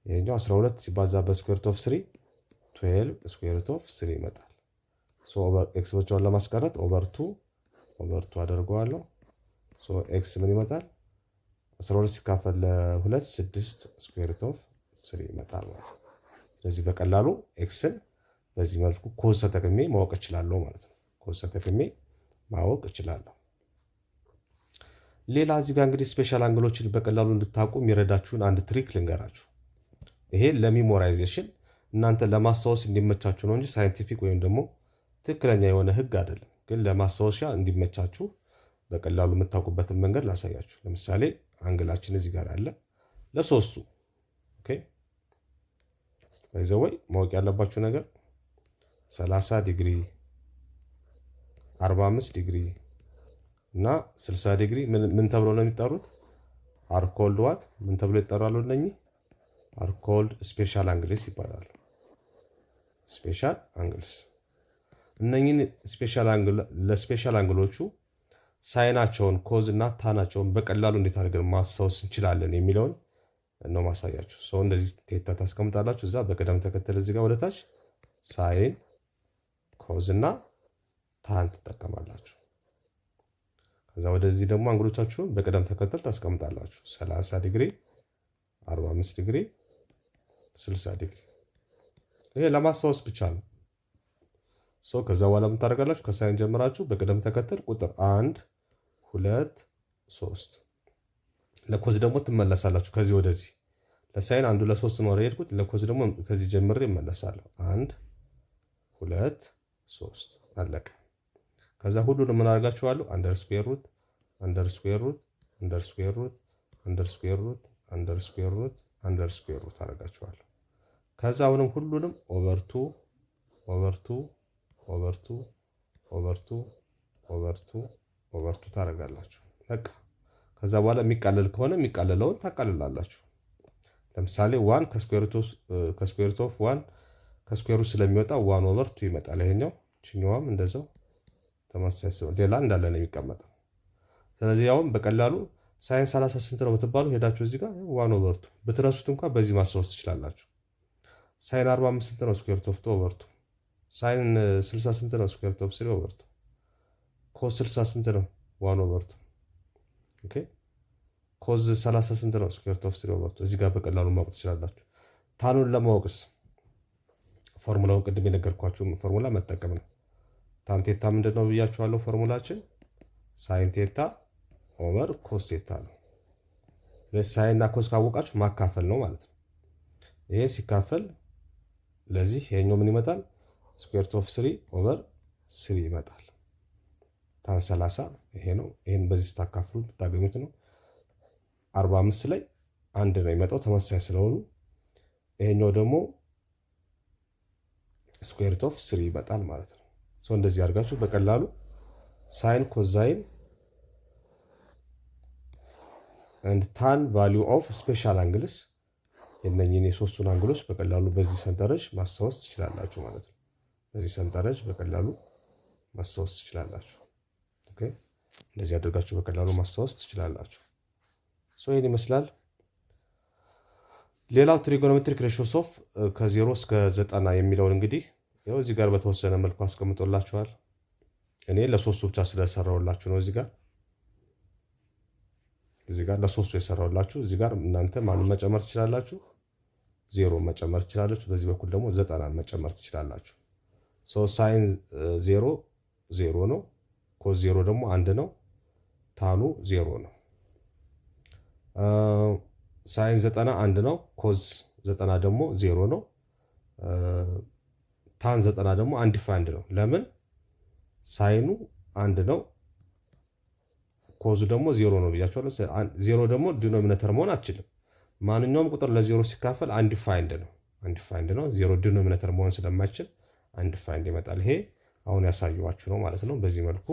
ይሄኛው 12 ሲባዛ በስኩዌር ሩት ኦፍ 3 12 ስኩዌር ሩት ኦፍ 3 ይመጣል። ሶ ኦቨር ኤክስ ብቻውን ለማስቀረት ኦቨር 2 አደርገዋለሁ። ሶ ኤክስ ምን ይመጣል? 12 ሲካፈል ለ2 6 ስኩዌር ሩት ኦፍ 3 ይመጣል ማለት ነው። ስለዚህ በቀላሉ ኤክስን በዚህ መልኩ ኮዝ ተጠቅሜ ማወቅ እችላለሁ ማለት ነው። ኮዝ ተጠቅሜ ማወቅ እችላለሁ። ሌላ እዚህ ጋር እንግዲህ ስፔሻል አንግሎችን በቀላሉ እንድታውቁ የሚረዳችሁን አንድ ትሪክ ልንገራችሁ። ይሄ ለሚሞራይዜሽን እናንተ ለማስታወስ እንዲመቻችሁ ነው እንጂ ሳይንቲፊክ ወይም ደግሞ ትክክለኛ የሆነ ህግ አይደለም። ግን ለማስታወሻ እንዲመቻችሁ በቀላሉ የምታውቁበትን መንገድ ላሳያችሁ። ለምሳሌ አንግላችን እዚህ ጋር አለ ለሶስቱ። ኦኬ በዚህ ወይ ማወቅ ያለባችሁ ነገር 30 ዲግሪ፣ 45 ዲግሪ፣ እና 60 ዲግሪ ምን ተብሎ ነው የሚጠሩት? አር ኮልድ ዋት ምን ተብሎ ይጠራሉ? እነኚህ አር ኮልድ ስፔሻል አንግልስ ይባላሉ። ስፔሻል አንግልስ። እነኚህን ለስፔሻል አንግሎቹ ሳይናቸውን ኮዝ እና ታናቸውን በቀላሉ እንዴት አድርገን ማስታወስ እንችላለን የሚለውን ነው ማሳያችሁ። ሰው እንደዚህ ቴታ ታስቀምጣላችሁ። እዛ በቅደም ተከተል እዚህ ጋር ወደታች ሳይን ኮዝ እና ታን ትጠቀማላችሁ። ከዛ ወደዚህ ደግሞ አንግሎቻችሁን በቅደም ተከተል ታስቀምጣላችሁ። 30 ዲግሪ፣ 45 ዲግሪ፣ 60 ዲግሪ። ይሄ ለማስታወስ ብቻ ነው። ከዛ በኋላ ምን ታደርጋላችሁ? ከሳይን ጀምራችሁ በቅደም ተከተል ቁጥር 1 2 3 ለኮዝ ደግሞ ትመለሳላችሁ። ከዚህ ወደዚህ ለሳይን 1 2 3 ነው የሄድኩት። ለኮዝ ደግሞ ከዚህ ጀምሬ እመለሳለሁ። 1 2 3 አለቀ። ከዛ ሁሉንም ምን አደርጋችኋለሁ? አንደር ስኩዌር ሩት አንደር ስኩዌር ሩት አንደር ስኩዌር ሩት አንደር ስኩዌር ሩት አንደር ስኩዌር ሩት አንደር ስኩዌር ሩት አደርጋችኋለሁ። ከዛ አሁንም ሁሉንም ኦቨር 2 ኦቨር 2 ኦቨር 2 ኦቨር 2 ኦቨር 2 ኦቨር 2 ታደርጋላችሁ። በቃ ከዛ በኋላ የሚቃለል ከሆነ የሚቃለለውን ታቃልላላችሁ። ለምሳሌ 1 ከስኩዌር ሩት ኦፍ 1 ከስኩዌር ሩት ስለሚወጣ 1 ኦቨር 2 ይመጣል። ይሄኛው ችኛዋም እንደዛው ተመሳሳይ ሌላ እንዳለ ነው የሚቀመጠው። ስለዚህ አሁን በቀላሉ ሳይን 30 ስንት ነው ብትባሉ ሄዳችሁ እዚህ ጋር 1 ኦቨር 2 ብትረሱት እንኳን በዚህ ማስታወስ ትችላላችሁ። ሳይን 45 ስንት ነው? ስኩዌር ሩት ኦፍ 2 ኦቨር 2። ሳይን 60 ስንት ነው? ስኩዌር ሩት ኦፍ 3 ኦቨር 2። ኮዝ 60 ስንት ነው? 1 ኦቨር 2። ኦኬ ኮዝ 30 ስንት ነው? ስኩዌር ሩት ኦፍ 3 ኦቨር 2። እዚህ ጋር በቀላሉ ማወቅ ትችላላችሁ። ታኑን ለማወቅስ ፎርሙላውን ቅድም የነገርኳችሁ ፎርሙላ መጠቀም ነው። ታን ቴታ ምንድን ነው ብያችኋለሁ። ፎርሙላችን ሳይን ቴታ ኦቨር ኮስ ቴታ ነው። ሳይን እና ኮስ ካወቃችሁ ማካፈል ነው ማለት ነው። ይሄ ሲካፈል ለዚህ ይሄኛው ምን ይመጣል? ስኩዌር ሩት ኦፍ 3 ኦቨር 3 ይመጣል። ታን 30 ይሄ ነው። ይሄን በዚህ ስታካፍሉ ብታገኙት ነው። 45 ላይ 1 ነው የሚመጣው ተመሳሳይ ስለሆኑ፣ ይሄኛው ደግሞ ስኩዌር ሩት ኦፍ 3 ይመጣል ማለት ነው። እንደዚህ አድርጋችሁ በቀላሉ ሳይን ኮዛይን and tan value of special angles የነኚህን የሶስቱን አንግሎች በቀላሉ በዚህ ሰንጠረዥ ማስታወስ ትችላላችሁ ማለት ነው። በዚህ ሰንጠረዥ በቀላሉ ማስታወስ ትችላላችሁ። ኦኬ እንደዚህ አድርጋችሁ በቀላሉ ማስታወስ ትችላላችሁ። ይሄን ይመስላል። ሌላው ትሪጎኖሜትሪክ ሬሾስ ኦፍ ከ0 እስከ 90 የሚለውን እንግዲህ ያው እዚህ ጋር በተወሰነ መልኩ አስቀምጦላችኋል። እኔ ለሶስቱ ብቻ ስለሰራውላችሁ ነው እዚህ ጋር ለሶስቱ የሰራውላችሁ። እዚህ ጋር እናንተ ማንን መጨመር ትችላላችሁ? 0 መጨመር ትችላላችሁ። በዚህ በኩል ደግሞ 90 መጨመር ትችላላችሁ። ሳይን 0 0 ነው። ኮዝ 0 ደግሞ 1 ነው። ታኑ 0 ነው። ሳይን 90 1 ነው። ኮዝ 90 ደግሞ 0 ነው። ታን 90 ደግሞ አንዲፋይንድ ነው። ለምን? ሳይኑ 1 ነው፣ ኮዙ ደግሞ 0 ነው ብያችኋለሁ። 0 ደግሞ ዲኖሚኔተር መሆን አትችልም። ማንኛውም ቁጥር ለ0 ሲካፈል አንዲፋይንድ ነው። 0 ዲኖሚኔተር መሆን ስለማይችል አንዲፋይንድ ይመጣል። ይሄ አሁን ያሳየኋችሁ ነው ማለት ነው። በዚህ መልኩ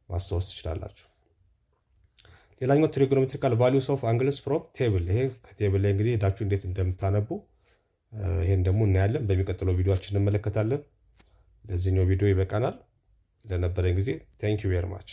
ማስታወስ ትችላላችሁ። ሌላኛው ትሪጎኖሜትሪካል ቫልዩስ ኦፍ አንግልስ ፍሮም ቴብል። ይሄ ከቴብል ላይ እንግዲህ ሄዳችሁ እንዴት እንደምታነቡ ይሄን ደግሞ እናያለን። በሚቀጥለው ቪዲዮአችን እንመለከታለን። ለዚህኛው ቪዲዮ ይበቃናል። ለነበረን ጊዜ ቴንክ ዩ ቬሪ ማች